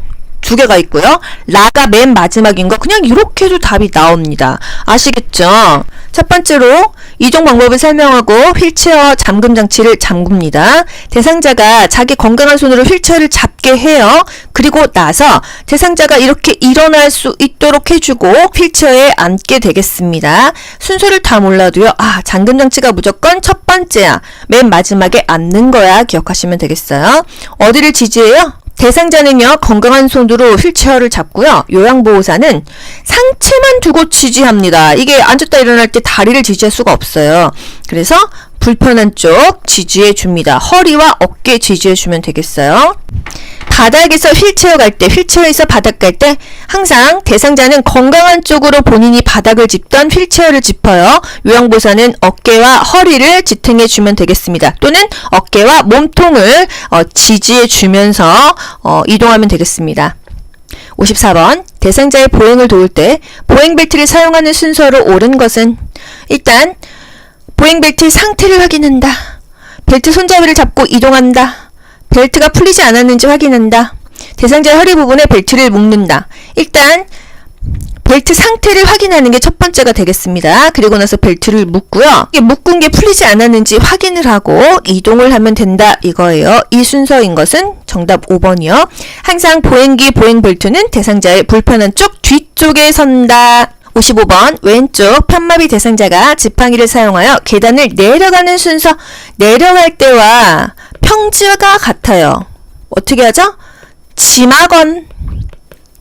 두 개가 있고요. 라가 맨 마지막인 거 그냥 이렇게 해도 답이 나옵니다. 아시겠죠? 첫 번째로 이동 방법을 설명하고 휠체어 잠금장치를 잠굽니다. 대상자가 자기 건강한 손으로 휠체어를 잡게 해요. 그리고 나서 대상자가 이렇게 일어날 수 있도록 해주고 휠체어에 앉게 되겠습니다. 순서를 다 몰라도요. 잠금장치가 무조건 첫 번째야. 맨 마지막에 앉는 거야. 기억하시면 되겠어요. 어디를 지지해요? 대상자는요, 건강한 손으로 휠체어를 잡고요. 요양보호사는 상체만 두고 지지합니다. 이게 앉았다 일어날 때 다리를 지지할 수가 없어요. 그래서 불편한 쪽 지지해 줍니다. 허리와 어깨 지지해 주면 되겠어요. 바닥에서 휠체어 갈 때, 휠체어에서 바닥 갈 때 항상 대상자는 건강한 쪽으로 본인이 바닥을 짚던 휠체어를 짚어요. 요양보호사는 어깨와 허리를 지탱해 주면 되겠습니다. 또는 어깨와 몸통을 지지해 주면서 이동하면 되겠습니다. 54번 대상자의 보행을 도울 때 보행벨트를 사용하는 순서로 옳은 것은 일단 보행벨트 상태를 확인한다. 벨트 손잡이를 잡고 이동한다. 벨트가 풀리지 않았는지 확인한다. 대상자의 허리 부분에 벨트를 묶는다. 일단 벨트 상태를 확인하는 게 첫 번째가 되겠습니다. 그리고 나서 벨트를 묶고요. 이게 묶은 게 풀리지 않았는지 확인을 하고 이동을 하면 된다 이거예요. 이 순서인 것은 정답 5번이요. 항상 보행기 보행벨트는 대상자의 불편한 쪽 뒤쪽에 선다. 55번 왼쪽 편마비 대상자가 지팡이를 사용하여 계단을 내려가는 순서. 내려갈 때와 평지가 같아요. 어떻게 하죠?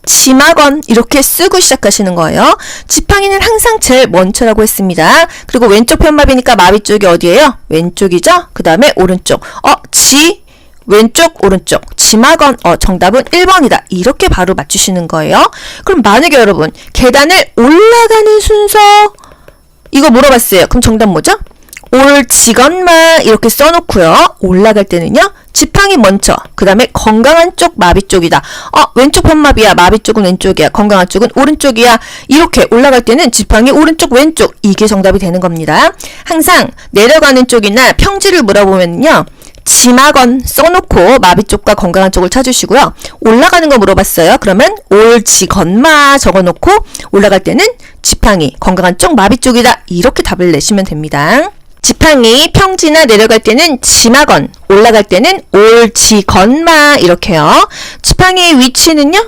지마건 이렇게 쓰고 시작하시는 거예요. 지팡이는 항상 제일 먼저라고 했습니다. 그리고 왼쪽 편마비니까 마비 쪽이 어디예요? 왼쪽이죠? 그 다음에 오른쪽. 왼쪽 오른쪽 지마건 정답은 1번이다. 이렇게 바로 맞추시는 거예요. 그럼 만약에 여러분 계단을 올라가는 순서 이거 물어봤어요. 그럼 정답 뭐죠? 올지건마 이렇게 써놓고요. 올라갈 때는요. 지팡이 먼저 그 다음에 건강한 쪽 마비 쪽이다. 왼쪽 편마비야. 마비 쪽은 왼쪽이야. 건강한 쪽은 오른쪽이야. 이렇게 올라갈 때는 지팡이 오른쪽 왼쪽 이게 정답이 되는 겁니다. 항상 내려가는 쪽이나 평지를 물어보면요. 지마건 써놓고 마비 쪽과 건강한 쪽을 찾으시고요. 올라가는 거 물어봤어요. 그러면 올지건마 적어놓고 올라갈 때는 지팡이 건강한 쪽 마비 쪽이다. 이렇게 답을 내시면 됩니다. 지팡이 평지나 내려갈 때는 지마건, 올라갈 때는 올지건마 이렇게요. 지팡이의 위치는요.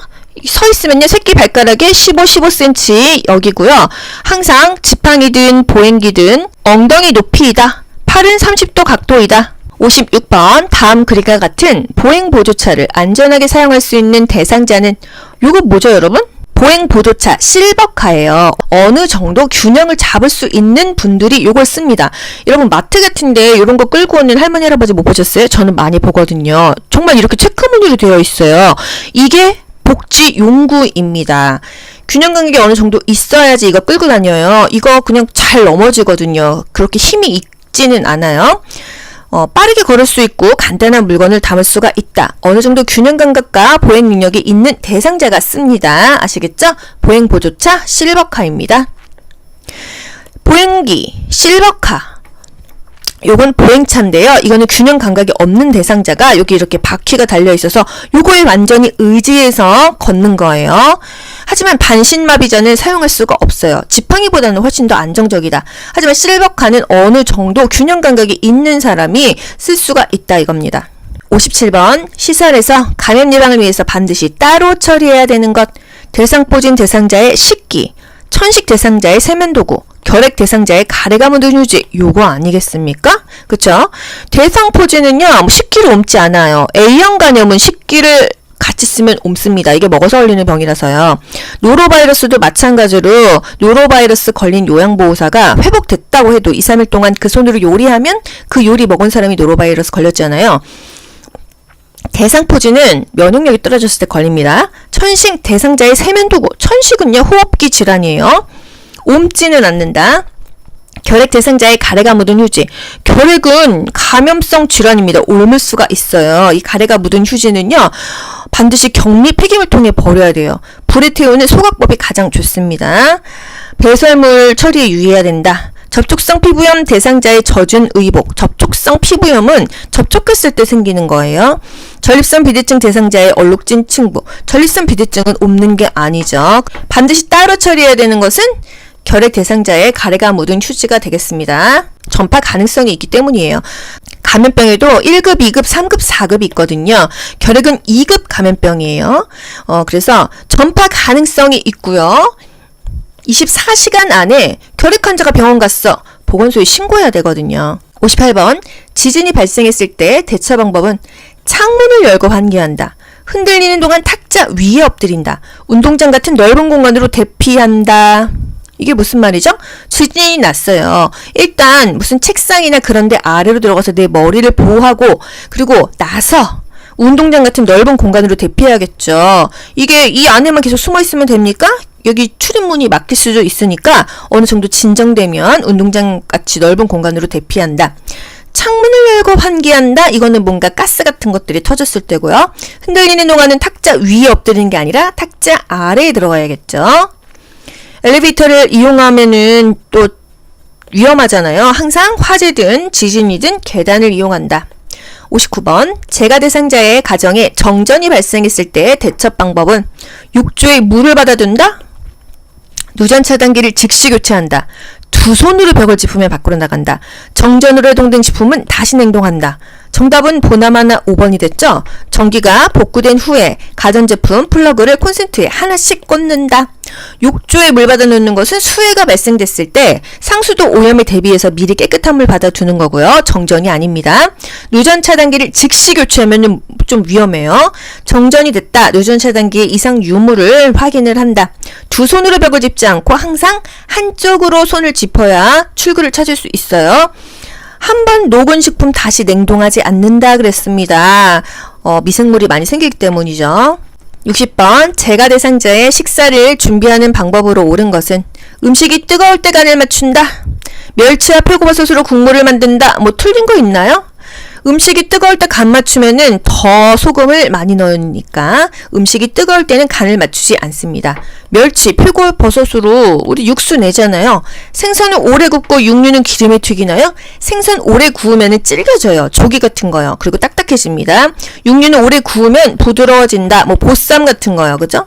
서 있으면요. 새끼 발가락에 15cm 여기고요. 항상 지팡이든 보행기든 엉덩이 높이이다. 팔은 30도 각도이다. 56번 다음 그림과 같은 보행보조차를 안전하게 사용할 수 있는 대상자는 요거 뭐죠 여러분? 보행보조차 실버카예요. 어느 정도 균형을 잡을 수 있는 분들이 요걸 씁니다. 여러분 마트 같은데 이런 거 끌고 오는 할머니 할아버지 못 보셨어요? 저는 많이 보거든요. 정말 이렇게 체크무늬로 되어 있어요. 이게 복지 용구입니다. 균형 감각이 어느 정도 있어야지 이거 끌고 다녀요. 이거 그냥 잘 넘어지거든요. 그렇게 힘이 있지는 않아요. 빠르게 걸을 수 있고 간단한 물건을 담을 수가 있다. 어느 정도 균형 감각과 보행 능력이 있는 대상자가 씁니다. 아시겠죠? 보행보조차 실버카입니다. 보행기 실버카. 요건 보행차인데요. 이거는 균형 감각이 없는 대상자가 여기 이렇게 바퀴가 달려 있어서 요거에 완전히 의지해서 걷는 거예요. 하지만 반신마비자는 사용할 수가 없어요. 지팡이보다는 훨씬 더 안정적이다. 하지만 실버카는 어느 정도 균형 감각이 있는 사람이 쓸 수가 있다 이겁니다. 57번 시설에서 감염 예방을 위해서 반드시 따로 처리해야 되는 것. 대상포진 대상자의 식기, 천식 대상자의 세면도구, 결핵 대상자의 가래가 묻은 휴지 요거 아니겠습니까? 그쵸? 대상포진은요 식기를 옮지 않아요. A형 간염은 식기를 같이 쓰면 옮습니다. 이게 먹어서 걸리는 병이라서요. 노로바이러스도 마찬가지로 노로바이러스 걸린 요양보호사가 회복됐다고 해도 2, 3일 동안 그 손으로 요리하면 그 요리 먹은 사람이 노로바이러스 걸렸잖아요. 대상포진은 면역력이 떨어졌을 때 걸립니다. 천식 대상자의 세면도구. 천식은요 호흡기 질환이에요. 옮지는 않는다. 결핵 대상자의 가래가 묻은 휴지. 결핵은 감염성 질환입니다. 옮을 수가 있어요. 이 가래가 묻은 휴지는요. 반드시 격리 폐기물 통에 버려야 돼요. 불에 태우는 소각법이 가장 좋습니다. 배설물 처리에 유의해야 된다. 접촉성 피부염 대상자의 젖은 의복. 접촉성 피부염은 접촉했을 때 생기는 거예요. 전립선 비대증 대상자의 얼룩진 층부. 전립선 비대증은 옮는 게 아니죠. 반드시 따로 처리해야 되는 것은 결핵 대상자의 가래가 묻은 휴지가 되겠습니다. 전파 가능성이 있기 때문이에요. 감염병에도 1급, 2급, 3급, 4급이 있거든요. 결핵은 2급 감염병이에요. 그래서 전파 가능성이 있고요. 24시간 안에 결핵 환자가 병원 갔어. 보건소에 신고해야 되거든요. 58번 지진이 발생했을 때 대처 방법은 창문을 열고 환기한다. 흔들리는 동안 탁자 위에 엎드린다. 운동장 같은 넓은 공간으로 대피한다. 이게 무슨 말이죠? 지진이 났어요. 일단 무슨 책상이나 그런 데 아래로 들어가서 내 머리를 보호하고 그리고 나서 운동장 같은 넓은 공간으로 대피해야겠죠. 이게 이 안에만 계속 숨어 있으면 됩니까? 여기 출입문이 막힐 수도 있으니까 어느 정도 진정되면 운동장 같이 넓은 공간으로 대피한다. 창문을 열고 환기한다. 이거는 뭔가 가스 같은 것들이 터졌을 때고요. 흔들리는 동안은 탁자 위에 엎드리는 게 아니라 탁자 아래에 들어가야겠죠. 엘리베이터를 이용하면은 또 위험하잖아요. 항상 화재든 지진이든 계단을 이용한다. 59번 재가 대상자의 가정에 정전이 발생했을 때의 대처 방법은 욕조에 물을 받아둔다. 누전 차단기를 즉시 교체한다. 두 손으로 벽을 짚으며 밖으로 나간다. 정전으로 해동된 제품은 다시 냉동한다. 정답은 보나마나 5번이 됐죠? 전기가 복구된 후에 가전제품 플러그를 콘센트에 하나씩 꽂는다. 욕조에 물 받아 놓는 것은 수해가 발생됐을 때 상수도 오염에 대비해서 미리 깨끗한 물 받아 두는 거고요. 정전이 아닙니다. 누전 차단기를 즉시 교체하면 좀 위험해요. 정전이 됐다. 누전 차단기의 이상 유무를 확인을 한다. 두 손으로 벽을 짚지 않고 항상 한쪽으로 손을 짚어야 출구를 찾을 수 있어요. 한 번 녹은 식품 다시 냉동하지 않는다 그랬습니다. 미생물이 많이 생기기 때문이죠. 60번 재가 대상자의 식사를 준비하는 방법으로 옳은 것은 음식이 뜨거울 때 간을 맞춘다. 멸치와 표고버섯으로 국물을 만든다. 뭐 틀린 거 있나요? 음식이 뜨거울 때 간 맞추면은 더 소금을 많이 넣으니까 음식이 뜨거울 때는 간을 맞추지 않습니다. 멸치, 표고버섯으로 우리 육수 내잖아요. 생선은 오래 굽고 육류는 기름에 튀기나요? 생선 오래 구우면은 질겨져요. 조기 같은 거요. 그리고 딱딱해집니다. 육류는 오래 구우면 부드러워진다. 뭐 보쌈 같은 거요. 그죠?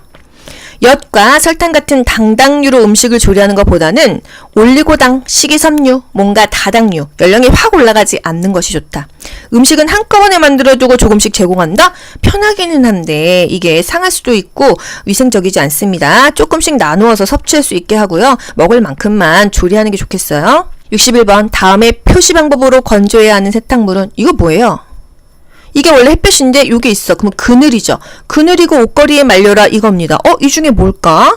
엿과 설탕 같은 당당류로 음식을 조리하는 것보다는 올리고당, 식이섬유, 뭔가 다당류, 연령이 확 올라가지 않는 것이 좋다. 음식은 한꺼번에 만들어두고 조금씩 제공한다? 편하기는 한데 이게 상할 수도 있고 위생적이지 않습니다. 조금씩 나누어서 섭취할 수 있게 하고요. 먹을 만큼만 조리하는 게 좋겠어요. 61번 다음에 표시 방법으로 건조해야 하는 세탁물은 이거 뭐예요? 이게 원래 햇볕인데 이게 있어. 그럼 그늘이죠. 그늘이고 옷걸이에 말려라 이겁니다. 이 중에 뭘까?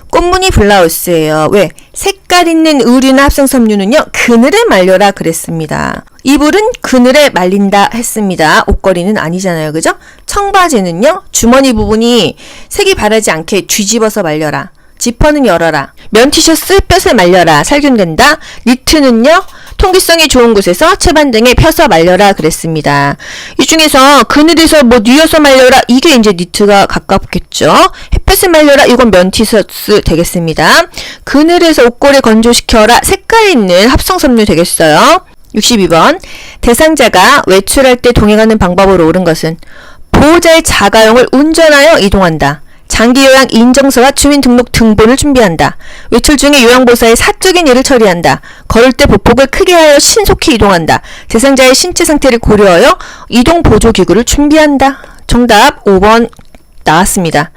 꽃무늬 블라우스예요. 왜? 색깔 있는 의류나 합성섬유는요. 그늘에 말려라 그랬습니다. 이불은 그늘에 말린다 했습니다. 옷걸이는 아니잖아요. 그죠? 청바지는요. 주머니 부분이 색이 바라지 않게 뒤집어서 말려라. 지퍼는 열어라. 면 티셔츠 뼈에 말려라. 살균된다. 니트는요. 통기성이 좋은 곳에서 채반 등에 펴서 말려라 그랬습니다. 이 중에서 그늘에서 뭐 뉘어서 말려라 이게 이제 니트가 가깝겠죠. 햇볕에 말려라 이건 면 티셔츠 되겠습니다. 그늘에서 옷걸이 건조시켜라 색깔 있는 합성섬유 되겠어요. 62번 대상자가 외출할 때 동행하는 방법으로 옳은 것은 보호자의 자가용을 운전하여 이동한다. 장기요양 인정서와 주민등록 등본을 준비한다. 외출 중에 요양보사의 사적인 일을 처리한다. 걸을 때 보폭을 크게 하여 신속히 이동한다. 대상자의 신체 상태를 고려하여 이동보조기구를 준비한다. 정답 5번 나왔습니다.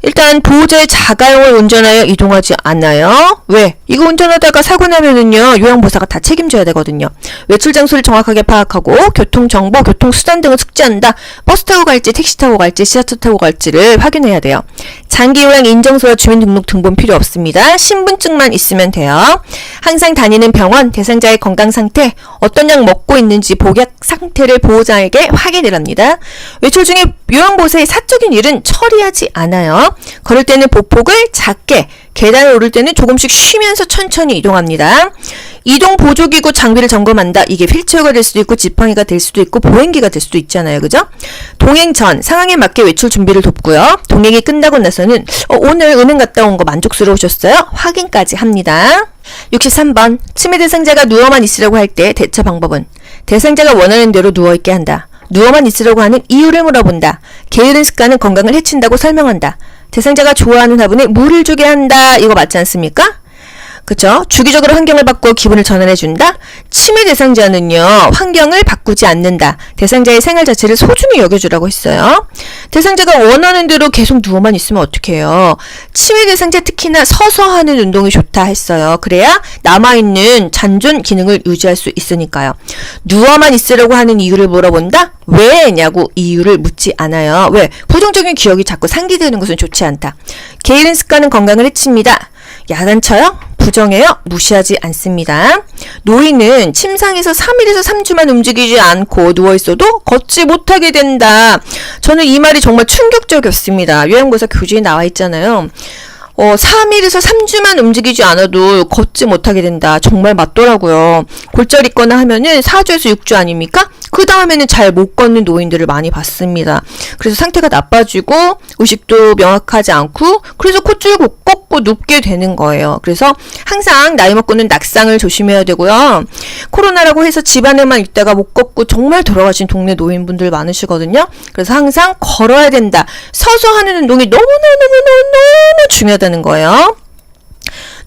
일단 보호자의 자가용을 운전하여 이동하지 않아요. 왜? 이거 운전하다가 사고 나면은요 요양보사가 다 책임져야 되거든요. 외출 장소를 정확하게 파악하고 교통정보, 교통수단 등을 숙지한다. 버스 타고 갈지 택시 타고 갈지 지하철 타고 갈지를 확인해야 돼요. 장기요양 인정서와 주민등록 등본 필요 없습니다. 신분증만 있으면 돼요. 항상 다니는 병원, 대상자의 건강상태, 어떤 약 먹고 있는지 복약 상태를 보호자에게 확인을 합니다. 외출 중에 요양보사의 사적인 일은 처리하지 않아요. 걸을 때는 보폭을 작게, 계단을 오를 때는 조금씩 쉬면서 천천히 이동합니다. 이동 보조기구 장비를 점검한다. 이게 휠체어가 될 수도 있고 지팡이가 될 수도 있고 보행기가 될 수도 있잖아요. 그죠? 동행 전 상황에 맞게 외출 준비를 돕고요. 동행이 끝나고 나서는 오늘 은행 갔다 온 거 만족스러우셨어요? 확인까지 합니다. 63번 치매 대상자가 누워만 있으라고 할 때 대처 방법은 대상자가 원하는 대로 누워있게 한다. 누워만 있으려고 하는 이유를 물어본다. 게으른 습관은 건강을 해친다고 설명한다. 대상자가 좋아하는 화분에 물을 주게 한다. 이거 맞지 않습니까? 그쵸? 주기적으로 환경을 바꿔 기분을 전환해준다? 치매 대상자는요, 환경을 바꾸지 않는다. 대상자의 생활 자체를 소중히 여겨주라고 했어요. 대상자가 원하는 대로 계속 누워만 있으면 어떡해요? 치매 대상자 특히나 서서 하는 운동이 좋다 했어요. 그래야 남아있는 잔존 기능을 유지할 수 있으니까요. 누워만 있으려고 하는 이유를 물어본다? 왜냐고 이유를 묻지 않아요. 왜? 부정적인 기억이 자꾸 상기되는 것은 좋지 않다. 게으른 습관은 건강을 해칩니다. 야단쳐요? 부정해요? 무시하지 않습니다. 노인은 침상에서 3일에서 3주만 움직이지 않고 누워있어도 걷지 못하게 된다. 저는 이 말이 정말 충격적이었습니다. 요양보사 교재에 나와 있잖아요. 3일에서 3주만 움직이지 않아도 걷지 못하게 된다. 정말 맞더라고요. 골절 있거나 하면은 4주에서 6주 아닙니까? 그 다음에는 잘 못 걷는 노인들을 많이 봤습니다. 그래서 상태가 나빠지고 의식도 명확하지 않고 그래서 콧줄 꺾고 눕게 되는 거예요. 그래서 항상 나이 먹고는 낙상을 조심해야 되고요. 코로나라고 해서 집안에만 있다가 못 걷고 정말 돌아가신 동네 노인분들 많으시거든요. 그래서 항상 걸어야 된다. 서서 하는 운동이 너무너무너무너무 중요하다는 거예요.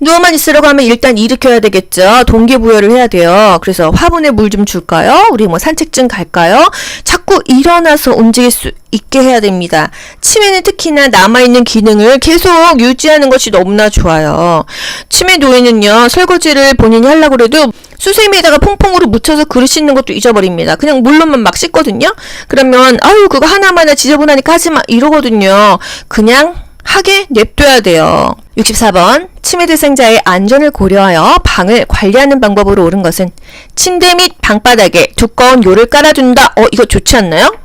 누워만 있으려고 하면 일단 일으켜야 되겠죠. 동기부여를 해야 돼요. 그래서 화분에 물 좀 줄까요? 우리 뭐 산책 좀 갈까요? 자꾸 일어나서 움직일 수 있게 해야 됩니다. 치매는 특히나 남아있는 기능을 계속 유지하는 것이 너무나 좋아요. 치매 노인은요, 설거지를 본인이 하려고 해도 수세미에다가 퐁퐁으로 묻혀서 그릇 씻는 것도 잊어버립니다. 그냥 물로만 막 씻거든요. 그러면 아유 그거 하나마나 지저분하니까 하지마 이러거든요. 그냥 하게 냅둬야 돼요. 64번 치매 대상자의 안전을 고려하여 방을 관리하는 방법으로 옳은 것은 침대 및 방바닥에 두꺼운 요를 깔아둔다. 이거 좋지 않나요?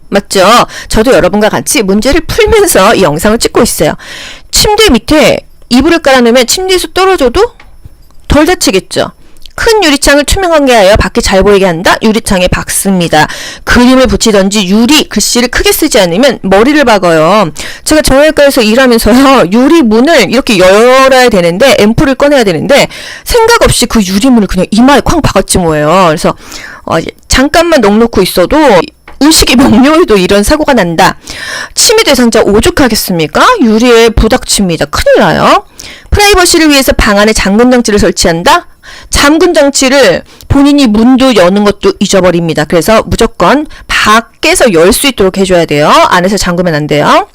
맞죠? 저도 여러분과 같이 문제를 풀면서 이 영상을 찍고 있어요. 침대 밑에 이불을 깔아놓으면 침대에서 떨어져도 덜 다치겠죠? 큰 유리창을 투명하게 하여 밖이 잘 보이게 한다. 유리창에 박습니다. 그림을 붙이던지 유리 글씨를 크게 쓰지 않으면 머리를 박아요. 제가 정형외과에서 일하면서요. 유리문을 이렇게 열어야 되는데 앰플을 꺼내야 되는데 생각 없이 그 유리문을 그냥 이마에 쾅 박았지 뭐예요. 그래서 잠깐만 넋놓고 있어도 의식이 명료해도 이런 사고가 난다. 치매 대상자 오죽하겠습니까? 유리에 부닥칩니다. 큰일 나요. 프라이버시를 위해서 방 안에 잠금 장치를 설치한다? 잠금 장치를 본인이 문도 여는 것도 잊어버립니다. 그래서 무조건 밖에서 열 수 있도록 해줘야 돼요. 안에서 잠그면 안 돼요.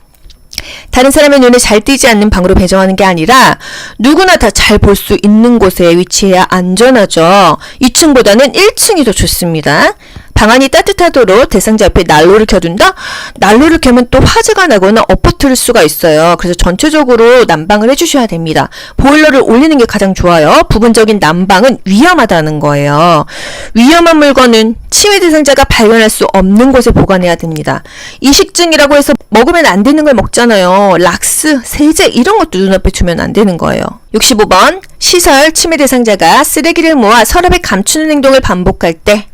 다른 사람의 눈에 잘 띄지 않는 방으로 배정하는 게 아니라 누구나 다 잘 볼 수 있는 곳에 위치해야 안전하죠. 2층보다는 1층이 더 좋습니다. 방안이 따뜻하도록 대상자 옆에 난로를 켜둔다? 난로를 켜면 또 화재가 나거나 엎어뜨릴 수가 있어요. 그래서 전체적으로 난방을 해주셔야 됩니다. 보일러를 올리는 게 가장 좋아요. 부분적인 난방은 위험하다는 거예요. 위험한 물건은 치매 대상자가 발견할 수 없는 곳에 보관해야 됩니다. 이식증이라고 해서 먹으면 안 되는 걸 먹잖아요. 락스, 세제 이런 것도 눈앞에 두면 안 되는 거예요. 65번 시설 치매 대상자가 쓰레기를 모아 서랍에 감추는 행동을 반복할 때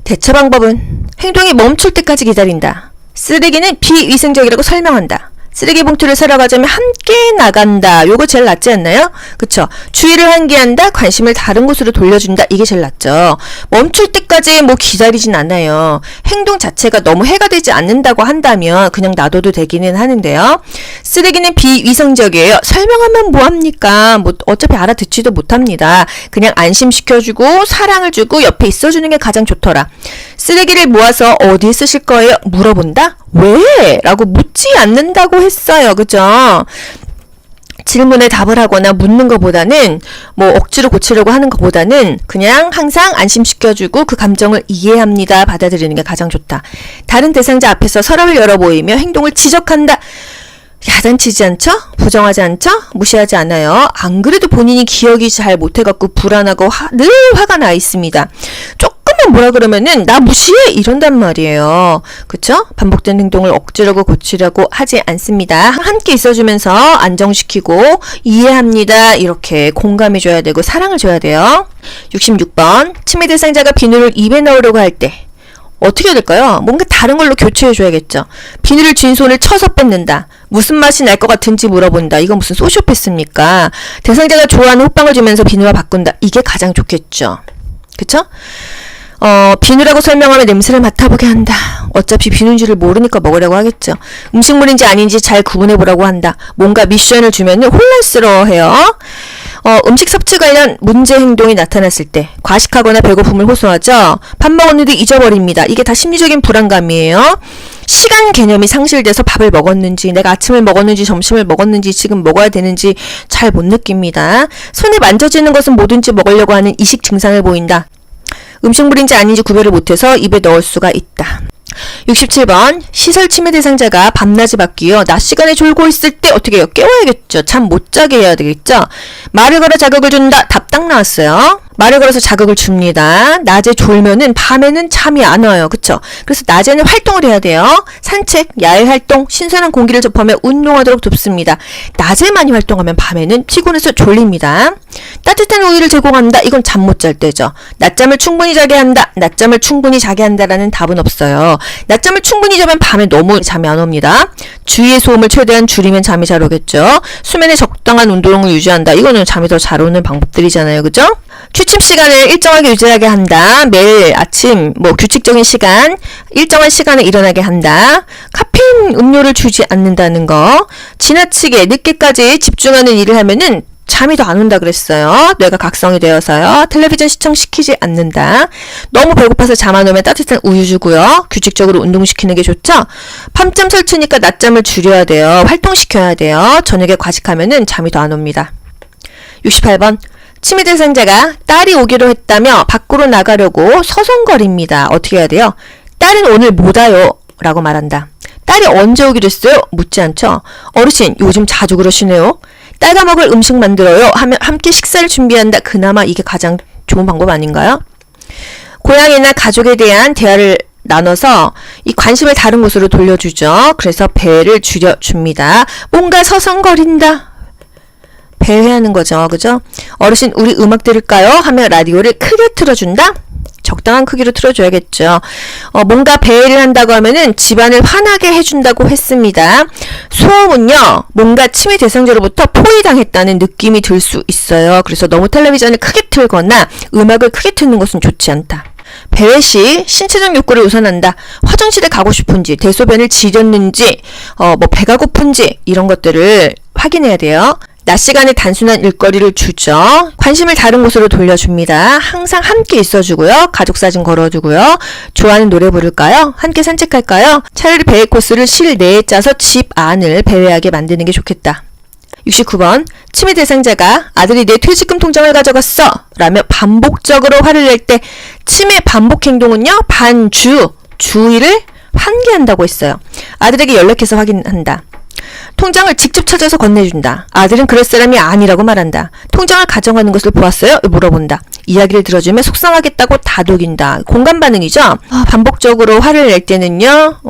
대처 방법은 행동이 멈출 때까지 기다린다. 쓰레기는 비위생적이라고 설명한다. 쓰레기 봉투를 사러 가자면 함께 나간다. 요거 제일 낫지 않나요? 그쵸? 주의를 환기한다. 관심을 다른 곳으로 돌려준다. 이게 제일 낫죠. 멈출 때까지 기다리진 않아요. 행동 자체가 너무 해가 되지 않는다고 한다면 그냥 놔둬도 되기는 하는데요. 쓰레기는 비위생적이에요. 설명하면 뭐합니까? 어차피 알아듣지도 못합니다. 그냥 안심시켜주고 사랑을 주고 옆에 있어주는 게 가장 좋더라. 쓰레기를 모아서 어디에 쓰실 거예요? 물어본다? 왜? 라고 묻지 않는다고 했어요. 그죠? 질문에 답을 하거나 묻는 것보다는 억지로 고치려고 하는 것보다는 그냥 항상 안심시켜주고 그 감정을 이해합니다. 받아들이는 게 가장 좋다. 다른 대상자 앞에서 서랍을 열어 보이며 행동을 지적한다. 야단치지 않죠? 부정하지 않죠? 무시하지 않아요. 안 그래도 본인이 기억이 잘 못해갖고 불안하고 늘 화가 나 있습니다. 조금만 뭐라 그러면은 나 무시해 이런단 말이에요. 그쵸? 반복된 행동을 억지로 고치려고 하지 않습니다. 함께 있어주면서 안정시키고 이해합니다. 이렇게 공감해줘야 되고 사랑을 줘야 돼요. 66번 치매 대상자가 비누를 입에 넣으려고 할 때 어떻게 해야 될까요? 뭔가 다른 걸로 교체해줘야겠죠. 비누를 쥔 손을 쳐서 뺏는다. 무슨 맛이 날 것 같은지 물어본다. 이건 무슨 소시오패스입니까? 대상자가 좋아하는 호빵을 주면서 비누와 바꾼다. 이게 가장 좋겠죠. 그쵸? 비누라고 설명하면 냄새를 맡아보게 한다. 어차피 비누인지를 모르니까 먹으려고 하겠죠. 음식물인지 아닌지 잘 구분해보라고 한다. 뭔가 미션을 주면 혼란스러워해요. 음식 섭취 관련 문제 행동이 나타났을 때 과식하거나 배고픔을 호소하죠. 밥 먹었는데 잊어버립니다. 이게 다 심리적인 불안감이에요. 시간 개념이 상실돼서 밥을 먹었는지 내가 아침을 먹었는지 점심을 먹었는지 지금 먹어야 되는지 잘 못 느낍니다. 손에 만져지는 것은 뭐든지 먹으려고 하는 이식 증상을 보인다. 음식물인지 아닌지 구별을 못해서 입에 넣을 수가 있다. 67번 시설 침해 대상자가 밤낮이 바뀌어 낮 시간에 졸고 있을 때 어떻게 해요? 깨워야겠죠. 잠 못 자게 해야 되겠죠. 말을 걸어 자극을 준다. 답 딱 나왔어요. 말을 걸어서 자극을 줍니다. 낮에 졸면은 밤에는 잠이 안 와요. 그쵸? 그래서 낮에는 활동을 해야 돼요. 산책, 야외 활동, 신선한 공기를 접하며 운동하도록 돕습니다. 낮에 많이 활동하면 밤에는 피곤해서 졸립니다. 따뜻한 우유를 제공한다. 이건 잠 못 잘 때죠. 낮잠을 충분히 자게 한다. 낮잠을 충분히 자게 한다라는 답은 없어요. 낮잠을 충분히 자면 밤에 너무 잠이 안 옵니다. 주위의 소음을 최대한 줄이면 잠이 잘 오겠죠. 수면에 적당한 운동을 유지한다. 이거는 잠이 더 잘 오는 방법들이잖아요. 그죠? 취침 시간을 일정하게 유지하게 한다. 매일 아침 규칙적인 시간, 일정한 시간에 일어나게 한다. 카페인 음료를 주지 않는다는 거. 지나치게 늦게까지 집중하는 일을 하면은 잠이 더 안 온다 그랬어요. 뇌가 각성이 되어서요. 텔레비전 시청시키지 않는다. 너무 배고파서 잠 안 오면 따뜻한 우유 주고요. 규칙적으로 운동시키는 게 좋죠. 밤잠 설치니까 낮잠을 줄여야 돼요. 활동시켜야 돼요. 저녁에 과식하면은 잠이 더 안 옵니다. 68번 침해 대상자가 딸이 오기로 했다며 밖으로 나가려고 서성거립니다. 어떻게 해야 돼요? 딸은 오늘 못 와요 라고 말한다. 딸이 언제 오기로 했어요? 묻지 않죠. 어르신 요즘 자주 그러시네요. 딸과 먹을 음식 만들어요 하면 함께 식사를 준비한다. 그나마 이게 가장 좋은 방법 아닌가요? 고향이나 가족에 대한 대화를 나눠서 이 관심을 다른 곳으로 돌려주죠. 그래서 배를 줄여줍니다. 뭔가 서성거린다. 배회하는 거죠. 그죠? 어르신 우리 음악 들을까요? 하며 라디오를 크게 틀어준다? 적당한 크기로 틀어줘야겠죠. 뭔가 배회를 한다고 하면은 집안을 환하게 해준다고 했습니다. 소음은요, 뭔가 침해 대상자로부터 포위당했다는 느낌이 들 수 있어요. 그래서 너무 텔레비전을 크게 틀거나 음악을 크게 틀는 것은 좋지 않다. 배회 시 신체적 욕구를 우선한다. 화장실에 가고 싶은지, 대소변을 지렸는지, 배가 고픈지 이런 것들을 확인해야 돼요. 낮 시간에 단순한 일거리를 주죠. 관심을 다른 곳으로 돌려줍니다. 항상 함께 있어주고요. 가족사진 걸어두고요. 좋아하는 노래 부를까요? 함께 산책할까요? 차라리 배회 코스를 실내에 짜서 집 안을 배회하게 만드는 게 좋겠다. 69번 침해 대상자가 아들이 내 퇴직금 통장을 가져갔어 라며 반복적으로 화를 낼 때 침해 반복 행동은요. 주의를 환기한다고 했어요. 아들에게 연락해서 확인한다. 통장을 직접 찾아서 건네준다. 아들은 그럴 사람이 아니라고 말한다. 통장을 가져가는 것을 보았어요? 물어본다. 이야기를 들어주면 속상하겠다고 다독인다. 공감 반응이죠? 반복적으로 화를 낼 때는요.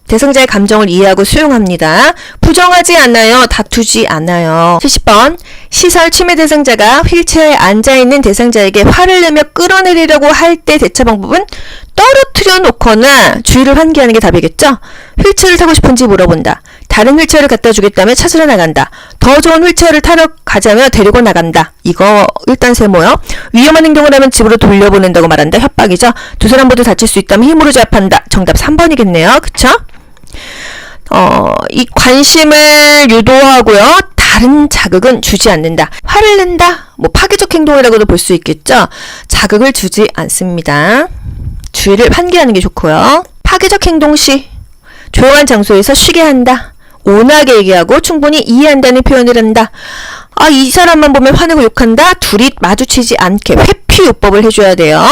대상자의 감정을 이해하고 수용합니다. 부정하지 않아요. 다투지 않아요. 70번 시설 침해 대상자가 휠체어에 앉아있는 대상자에게 화를 내며 끌어내리려고 할 때 대처 방법은 떨어뜨려 놓거나 주의를 환기하는 게 답이겠죠? 휠체어를 타고 싶은지 물어본다. 다른 휠체어를 갖다 주겠다며 찾으러 나간다. 더 좋은 휠체어를 타러 가자며 데리고 나간다. 이거 일단 세모요. 위험한 행동을 하면 집으로 돌려보낸다고 말한다. 협박이죠. 두 사람 모두 다칠 수 있다면 힘으로 제압한다. 정답 3번이겠네요. 그쵸? 이 관심을 유도하고요. 다른 자극은 주지 않는다. 화를 낸다. 파괴적 행동이라고도 볼 수 있겠죠. 자극을 주지 않습니다. 주의를 환기하는 게 좋고요. 파괴적 행동 시 조용한 장소에서 쉬게 한다. 온화하게 얘기하고 충분히 이해한다는 표현을 한다. 이 사람만 보면 화내고 욕한다. 둘이 마주치지 않게 회피요법을 해줘야 돼요.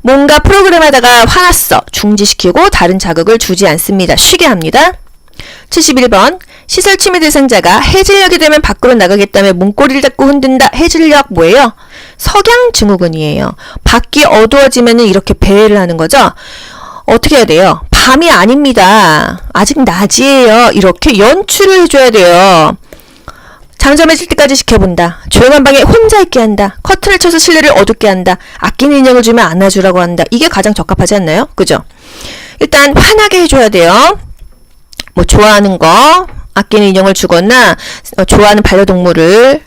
뭔가 프로그램 하다가 화났어. 중지시키고 다른 자극을 주지 않습니다. 쉬게 합니다. 71번 시설 침해 대상자가 해질녘이 되면 밖으로 나가겠다며 문고리를 잡고 흔든다. 해질녘 뭐예요? 석양 증후군이에요. 밖이 어두워지면 이렇게 배회를 하는 거죠. 어떻게 해야 돼요? 밤이 아닙니다. 아직 낮이에요. 이렇게 연출을 해줘야 돼요. 잠잠해질 때까지 지켜본다. 조용한 방에 혼자 있게 한다. 커튼을 쳐서 실내를 어둡게 한다. 아끼는 인형을 주면 안아주라고 한다. 이게 가장 적합하지 않나요? 그죠? 일단 환하게 해줘야 돼요. 좋아하는 거, 아끼는 인형을 주거나 좋아하는 반려동물을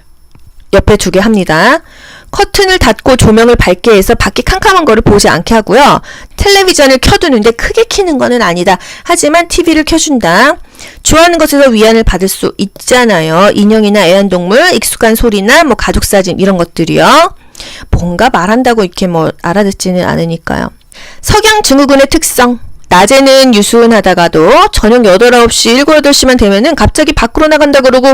옆에 두게 합니다. 커튼을 닫고 조명을 밝게 해서 밖이 캄캄한 거를 보지 않게 하고요. 텔레비전을 켜두는데 크게 키는 거는 아니다. 하지만 TV를 켜준다. 좋아하는 것에서 위안을 받을 수 있잖아요. 인형이나 애완동물, 익숙한 소리나 가족사진 이런 것들이요. 뭔가 말한다고 이렇게 알아듣지는 않으니까요. 석양 증후군의 특성. 낮에는 유순하다가도 저녁 8, 9시, 7, 8시만 되면은 갑자기 밖으로 나간다 그러고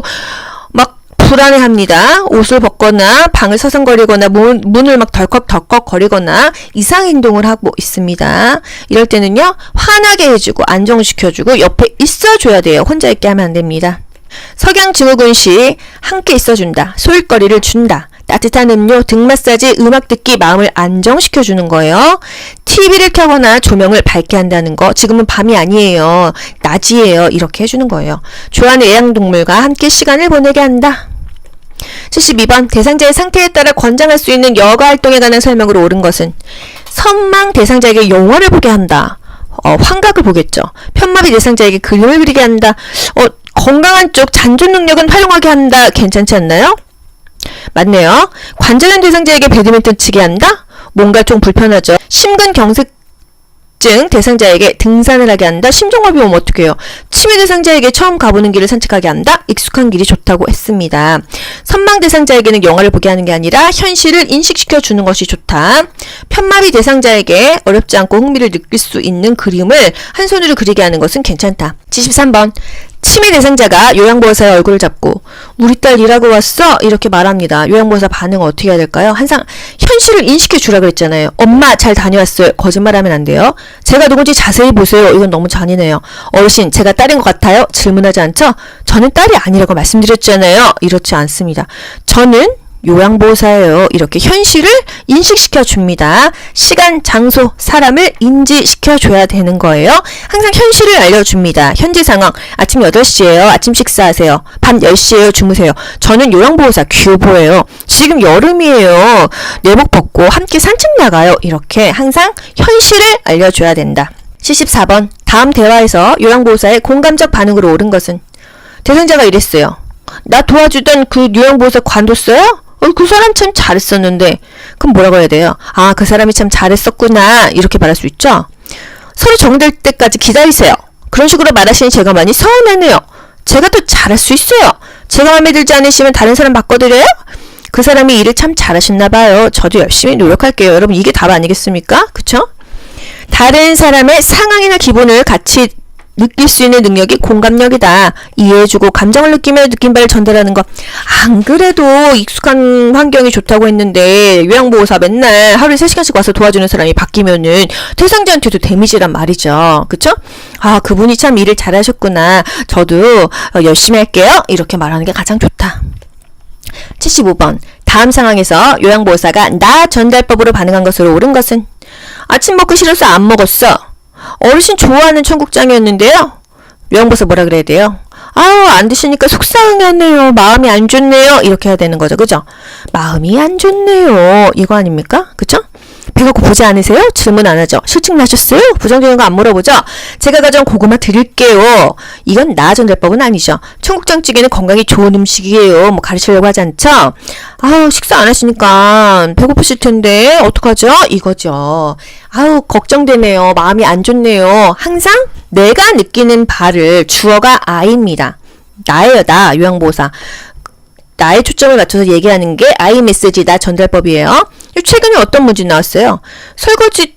불안해합니다. 옷을 벗거나 방을 서성거리거나 문을 막 덜컥덜컥 거리거나 이상 행동을 하고 있습니다. 이럴 때는요, 화나게 해주고 안정시켜주고 옆에 있어줘야 돼요. 혼자 있게 하면 안 됩니다. 석양증후군시 함께 있어준다. 소일거리를 준다. 따뜻한 음료, 등 마사지, 음악 듣기, 마음을 안정시켜주는 거예요. TV를 켜거나 조명을 밝게 한다는 거. 지금은 밤이 아니에요. 낮이에요. 이렇게 해주는 거예요. 좋아하는 애완동물과 함께 시간을 보내게 한다. 72번 대상자의 상태에 따라 권장할 수 있는 여가 활동에 관한 설명으로 옳은 것은 선망 대상자에게 영화를 보게 한다. 환각을 보겠죠. 편마비 대상자에게 그림을 그리게 한다. 건강한 쪽 잔존 능력은 활용하게 한다. 괜찮지 않나요? 맞네요. 관절염 대상자에게 배드민턴 치게 한다? 뭔가 좀 불편하죠. 심근경색증 대상자에게 등산을 하게 한다? 심정마비 오면 어떡해요? 치매 대상자에게 처음 가보는 길을 산책하게 한다? 익숙한 길이 좋다고 했습니다. 선망 대상자에게는 영화를 보게 하는 게 아니라 현실을 인식시켜 주는 것이 좋다. 편마비 대상자에게 어렵지 않고 흥미를 느낄 수 있는 그림을 한 손으로 그리게 하는 것은 괜찮다. 73번 치매 대상자가 요양보호사의 얼굴을 잡고 우리 딸 일하고 왔어? 이렇게 말합니다. 요양보호사 반응은 어떻게 해야 될까요? 항상 현실을 인식해 주라 그랬잖아요. 엄마 잘 다녀왔어요. 거짓말하면 안 돼요. 제가 누군지 자세히 보세요. 이건 너무 잔인해요. 어르신 제가 딸인 것 같아요? 질문하지 않죠? 저는 딸이 아니라고 말씀드렸잖아요. 이렇지 않습니다. 저는 요양보호사예요. 이렇게 현실을 인식시켜 줍니다. 시간, 장소, 사람을 인지시켜 줘야 되는 거예요. 항상 현실을 알려줍니다. 현재 상황, 아침 8시예요. 아침 식사하세요. 밤 10시예요. 주무세요. 저는 요양보호사 규보예요. 지금 여름이에요. 내복 벗고 함께 산책 나가요. 이렇게 항상 현실을 알려줘야 된다. 74번 다음 대화에서 요양보호사의 공감적 반응으로 옳은 것은 대상자가 이랬어요. 나 도와주던 그 요양보호사 관뒀어요? 그 사람 참 잘했었는데. 그럼 뭐라고 해야 돼요? 아, 그 사람이 참 잘했었구나. 이렇게 말할 수 있죠? 서로 정될 때까지 기다리세요. 그런 식으로 말하시니 제가 많이 서운하네요. 제가 더 잘할 수 있어요. 제가 마음에 들지 않으시면 다른 사람 바꿔드려요? 그 사람이 일을 참 잘하셨나 봐요. 저도 열심히 노력할게요. 여러분 이게 답 아니겠습니까? 그쵸? 다른 사람의 상황이나 기분을 같이 느낄 수 있는 능력이 공감력이다. 이해해주고 감정을 느끼며 느낀 바를 전달하는 것. 안 그래도 익숙한 환경이 좋다고 했는데 요양보호사 맨날 하루에 3시간씩 와서 도와주는 사람이 바뀌면은 대상자한테도 데미지란 말이죠. 그쵸? 아, 그분이 참 일을 잘하셨구나. 저도 열심히 할게요. 이렇게 말하는 게 가장 좋다. 75번 다음 상황에서 요양보호사가 나 전달법으로 반응한 것으로 옳은 것은 아침 먹기 싫어서 안 먹었어. 어르신 좋아하는 청국장이었는데요. 요양보호사 뭐라 그래야 돼요? 아우 안 드시니까 속상하네요. 마음이 안 좋네요. 이렇게 해야 되는 거죠. 그죠? 마음이 안 좋네요. 이거 아닙니까? 그쵸? 배가 고프지 않으세요? 질문 안 하죠. 실증 나셨어요? 부정적인 거 안 물어보죠. 제가 가져온 고구마 드릴게요. 이건 나 전달법은 아니죠. 청국장찌개는 건강에 좋은 음식이에요. 뭐 가르치려고 하지 않죠? 아우 식사 안 하시니까 배고프실 텐데 어떡하죠? 이거죠. 아우 걱정되네요. 마음이 안 좋네요. 항상 내가 느끼는 바를 주어가 I입니다. 나예요. 나 요양보호사. 나의 초점을 맞춰서 얘기하는 게 I 메시지 나 전달법이에요. 최근에 어떤 문제 나왔어요? 설거지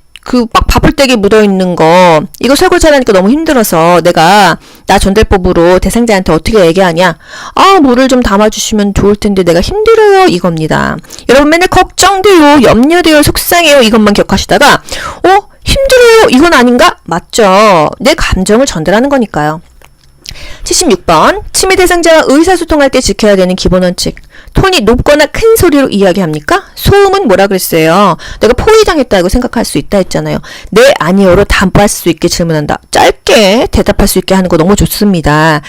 막 바풀떼기 묻어있는 거 이거 설거지 하려니까 너무 힘들어서 내가 나 전달법으로 대상자한테 어떻게 얘기하냐. 아 물을 좀 담아주시면 좋을 텐데 내가 힘들어요. 이겁니다. 여러분 맨날 걱정돼요. 염려돼요. 속상해요. 이것만 기억하시다가 힘들어요. 이건 아닌가? 맞죠. 내 감정을 전달하는 거니까요. 76번 치매 대상자와 의사소통할 때 지켜야 되는 기본 원칙. 톤이 높거나 큰 소리로 이야기합니까? 소음은 뭐라 그랬어요? 내가 포위당했다고 생각할 수 있다 했잖아요. 네, 아니요로 답할 수 있게 질문한다. 짧게 대답할 수 있게 하는 거 너무 좋습니다.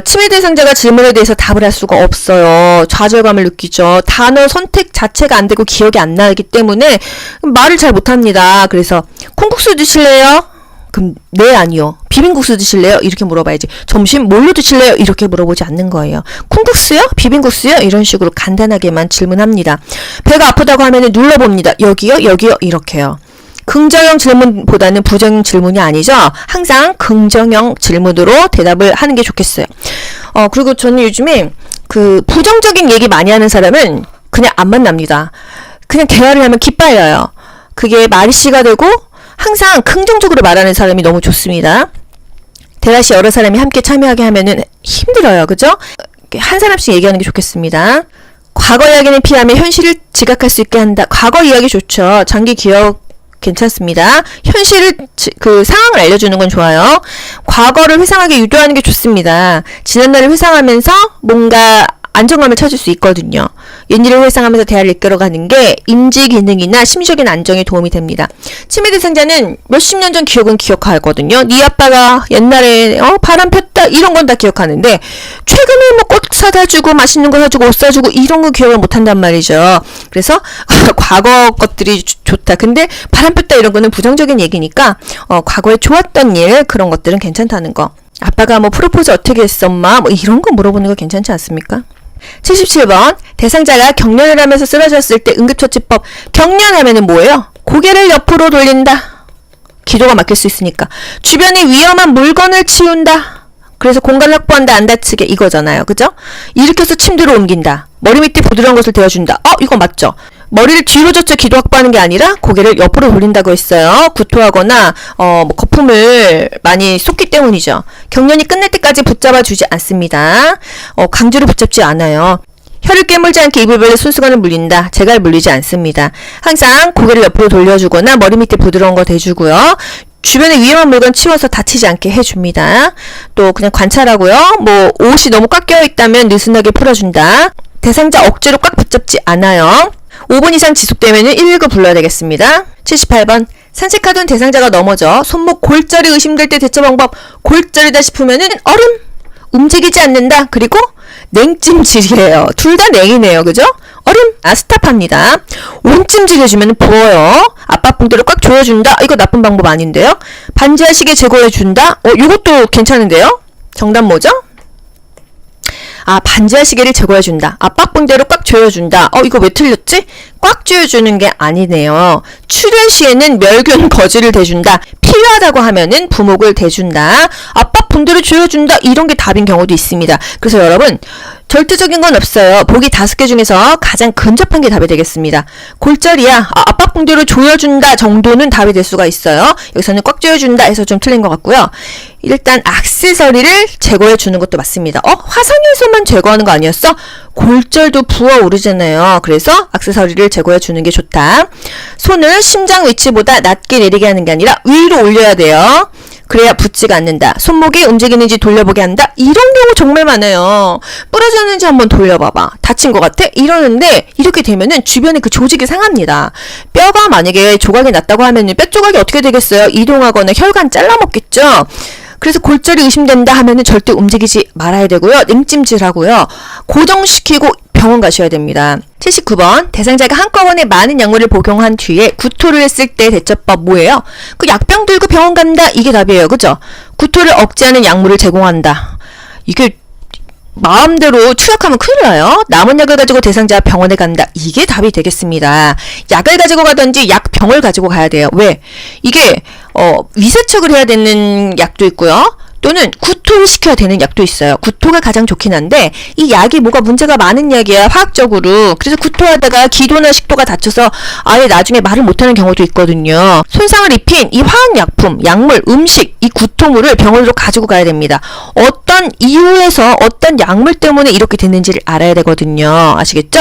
치매 대상자가 질문에 대해서 답을 할 수가 없어요. 좌절감을 느끼죠. 단어 선택 자체가 안 되고 기억이 안 나기 때문에 말을 잘 못합니다. 그래서 콩국수 드실래요? 그럼 네 아니요. 비빔국수 드실래요? 이렇게 물어봐야지. 점심 뭘로 드실래요? 이렇게 물어보지 않는 거예요. 콩국수요? 비빔국수요? 이런 식으로 간단하게만 질문합니다. 배가 아프다고 하면 눌러봅니다. 여기요? 여기요? 이렇게요. 긍정형 질문보다는 부정형 질문이 아니죠. 항상 긍정형 질문으로 대답을 하는 게 좋겠어요. 그리고 저는 요즘에 부정적인 얘기 많이 하는 사람은 그냥 안 만납니다. 그냥 대화를 하면 기빨려요. 그게 말씨가 되고 항상 긍정적으로 말하는 사람이 너무 좋습니다. 대화 시 여러 사람이 함께 참여하게 하면은 힘들어요. 그죠? 이렇게 한 사람씩 얘기하는 게 좋겠습니다. 과거 이야기는 피하며 현실을 지각할 수 있게 한다. 과거 이야기 좋죠. 장기 기억 괜찮습니다. 현실을 그 상황을 알려주는 건 좋아요. 과거를 회상하게 유도하는 게 좋습니다. 지난날을 회상하면서 뭔가 안정감을 찾을 수 있거든요. 옛일을 회상하면서 대화를 이끌어가는 게 인지 기능이나 심리적인 안정에 도움이 됩니다. 치매 대상자는 몇십 년 전 기억은 기억하거든요. 네 아빠가 옛날에 바람 폈다 이런 건 다 기억하는데 최근에 뭐 꽃 사다 주고 맛있는 거 사주고 옷 사주고 이런 거 기억을 못 한단 말이죠. 그래서 과거 것들이 좋다. 근데 바람 폈다 이런 거는 부정적인 얘기니까 과거에 좋았던 일 그런 것들은 괜찮다는 거. 아빠가 뭐 프로포즈 어떻게 했어 엄마? 뭐 이런 거 물어보는 거 괜찮지 않습니까? 77번 대상자가 경련을 하면서 쓰러졌을 때 응급처치법. 경련하면은 뭐예요? 고개를 옆으로 돌린다. 기도가 막힐 수 있으니까. 주변에 위험한 물건을 치운다. 그래서 공간을 확보한다. 안 다치게 이거잖아요. 그죠? 일으켜서 침대로 옮긴다. 머리 밑에 부드러운 것을 대어준다. 이거 맞죠? 머리를 뒤로 젖혀 기도 확보하는 게 아니라 고개를 옆으로 돌린다고 했어요. 구토하거나 뭐 거품을 많이 쏟기 때문이죠. 경련이 끝날 때까지 붙잡아 주지 않습니다. 강제로 붙잡지 않아요. 혀를 깨물지 않게 입을 벌려 손수건을 물린다. 재갈 물리지 않습니다. 항상 고개를 옆으로 돌려주거나 머리 밑에 부드러운 거 대주고요. 주변에 위험한 물건 치워서 다치지 않게 해줍니다. 또 그냥 관찰하고요. 뭐 옷이 너무 꽉 껴있다면 느슨하게 풀어준다. 대상자 억지로 꽉 붙잡지 않아요. 5분 이상 지속되면 119 불러야 되겠습니다. 78번 산책하던 대상자가 넘어져 손목 골절이 의심될 때 대처 방법. 골절이다 싶으면은 얼음 움직이지 않는다. 그리고 냉찜질이에요. 둘 다 냉이네요. 그죠? 얼음 스탑합니다. 온찜질 해주면 부어요. 압박봉대로 꽉 조여준다. 이거 나쁜 방법 아닌데요. 반지하시계 제거해준다. 이것도 괜찮은데요. 정답 뭐죠? 반지하시계를 제거해준다. 압박봉대로 꽉 조여준다. 이거 왜 틀렸지? 꽉 조여주는 게 아니네요. 출혈 시에는 멸균 거즈를 대준다. 필요하다고 하면은 부목을 대준다. 압박봉대로 조여준다. 이런 게 답인 경우도 있습니다. 그래서 여러분 절대적인 건 없어요. 보기 5개 중에서 가장 근접한 게 답이 되겠습니다. 골절이야. 압박봉대로 조여준다 정도는 답이 될 수가 있어요. 여기서는 꽉 조여준다 해서 좀 틀린 것 같고요. 일단 액세서리를 제거해 주는 것도 맞습니다. 화상에서만 제거하는 거 아니었어? 골절도 부어오르잖아요. 그래서 액세서리를 제거해 주는 게 좋다. 손을 심장 위치보다 낮게 내리게 하는 게 아니라 위로 올려야 돼요. 그래야 붙지가 않는다. 손목이 움직이는지 돌려보게 한다. 이런 경우 정말 많아요. 부러졌는지 한번 돌려봐봐. 다친 것 같아? 이러는데 이렇게 되면은 주변에 그 조직이 상합니다. 뼈가 만약에 조각이 났다고 하면은 뼈 조각이 어떻게 되겠어요? 이동하거나 혈관 잘라먹겠죠? 그래서 골절이 의심된다 하면은 절대 움직이지 말아야 되고요. 냉찜질하고요. 고정시키고 병원 가셔야 됩니다. 79번 대상자가 한꺼번에 많은 약물을 복용한 뒤에 구토를 했을 때 대처법 뭐예요? 그 약병 들고 병원 간다. 이게 답이에요. 그죠? 구토를 억제하는 약물을 제공한다. 이게 마음대로 투약하면 큰일 나요. 남은 약을 가지고 대상자가 병원에 간다. 이게 답이 되겠습니다. 약을 가지고 가든지 약병을 가지고 가야 돼요. 왜? 이게 위세척을 해야 되는 약도 있고요. 또는 구토를 시켜야 되는 약도 있어요. 구토가 가장 좋긴 한데 이 약이 뭐가 문제가 많은 약이야 화학적으로. 그래서 구토하다가 기도나 식도가 다쳐서 아예 나중에 말을 못하는 경우도 있거든요. 손상을 입힌 이 화학약품, 약물, 음식, 이 구토물을 병원으로 가지고 가야 됩니다. 어떤 이유에서 어떤 약물 때문에 이렇게 됐는지를 알아야 되거든요. 아시겠죠?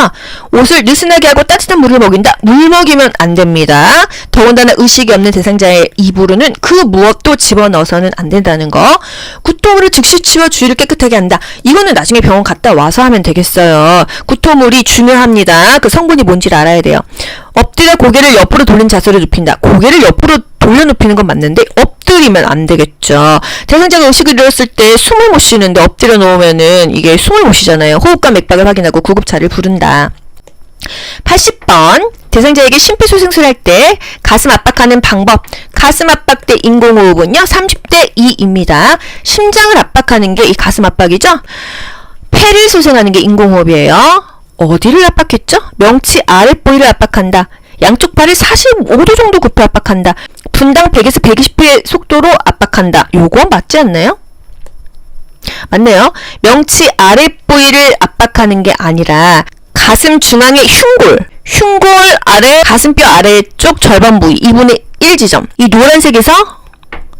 옷을 느슨하게 하고 따뜻한 물을 먹인다. 물 먹이면 안 됩니다. 더군다나 의식이 없는 대상자의 입으로는 그 무엇도 집어넣어서는 안 된다는 거. 구토물을 즉시 치워 주위를 깨끗하게 한다. 이거는 나중에 병원 갔다 와서 하면 되겠어요. 구토물이 중요합니다. 그 성분이 뭔지를 알아야 돼요. 엎드려 고개를 옆으로 돌린 자세로 눕힌다. 고개를 옆으로 돌려 눕히는 건 맞는데 엎드리면 안 되겠죠. 대상자가 의식을 잃었을 때 숨을 못 쉬는데 엎드려 놓으면은 이게 숨을 못 쉬잖아요. 호흡과 맥박을 확인하고 구급차를 부른다. 80번 대상자에게 심폐소생술 할 때 가슴 압박하는 방법. 가슴 압박 때 인공호흡은요 30대 2입니다. 심장을 압박하는 게 이 가슴 압박이죠. 폐를 소생하는 게 인공호흡이에요. 어디를 압박했죠? 명치 아랫부위를 압박한다. 양쪽 팔을 45도 정도 굽혀 압박한다. 분당 100에서 120회 속도로 압박한다. 요거 맞지 않나요? 맞네요. 명치 아랫부위를 압박하는 게 아니라 가슴 중앙의 흉골 아래 가슴뼈 아래쪽 절반 부위 2분의 1 지점. 이 노란색에서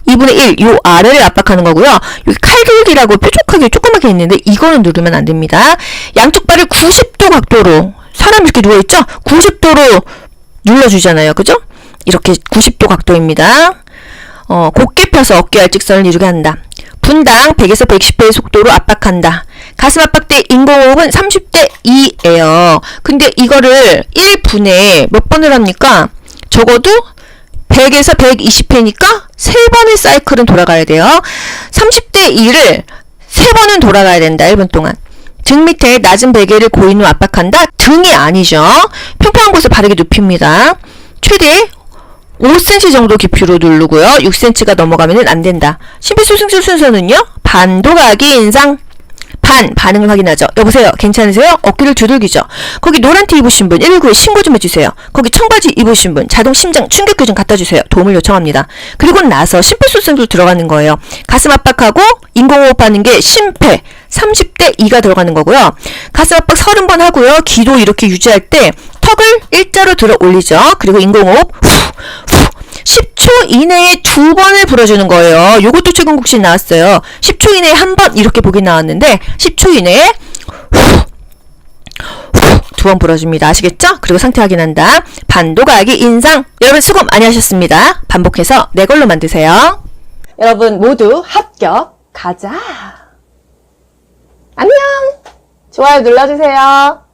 2분의 1, 요 아래를 압박하는 거고요. 여기 칼길기라고 뾰족하게 조그맣게 있는데 이거는 누르면 안 됩니다. 양쪽 발을 90도 각도로, 사람 이렇게 누워있죠? 90도로 눌러주잖아요. 그죠? 이렇게 90도 각도입니다. 곧게 펴서 어깨 알직선을 이루게 한다. 분당 100에서 110배의 속도로 압박한다. 가슴 압박대 인공호흡은 30대 2예요. 근데 이거를 1분에 몇 번을 합니까? 적어도 100에서 120회니까 3번의 사이클은 돌아가야 돼요. 30대 2를 3번은 돌아가야 된다. 1분 동안. 등 밑에 낮은 베개를 고인 후 압박한다. 등이 아니죠. 평평한 곳을 바르게 눕힙니다. 최대 5cm 정도 깊이로 누르고요. 6cm가 넘어가면 안 된다. 심폐소생술 순서는요. 반도가기 인상. 반응을 확인하죠. 여보세요. 괜찮으세요? 어깨를 두들기죠. 거기 노란 티 입으신 분 119에 신고 좀 해주세요. 거기 청바지 입으신 분 자동 심장 충격기 좀 갖다 주세요. 도움을 요청합니다. 그리고 나서 심폐소생술 들어가는 거예요. 가슴 압박하고 인공호흡하는 게 심폐 30대 2가 들어가는 거고요. 가슴 압박 30번 하고요. 기도 이렇게 유지할 때 턱을 일자로 들어 올리죠. 그리고 인공호흡 후 10초 이내에 2번을 불어주는 거예요. 요것도 최근 국신 나왔어요. 10초 이내에 1번 이렇게 보기 나왔는데 10초 이내에 후 2번 불어줍니다. 아시겠죠? 그리고 상태 확인한다. 반도가기 인상. 여러분 수고 많이 하셨습니다. 반복해서 내 걸로 만드세요. 여러분 모두 합격. 가자. 안녕. 좋아요 눌러주세요.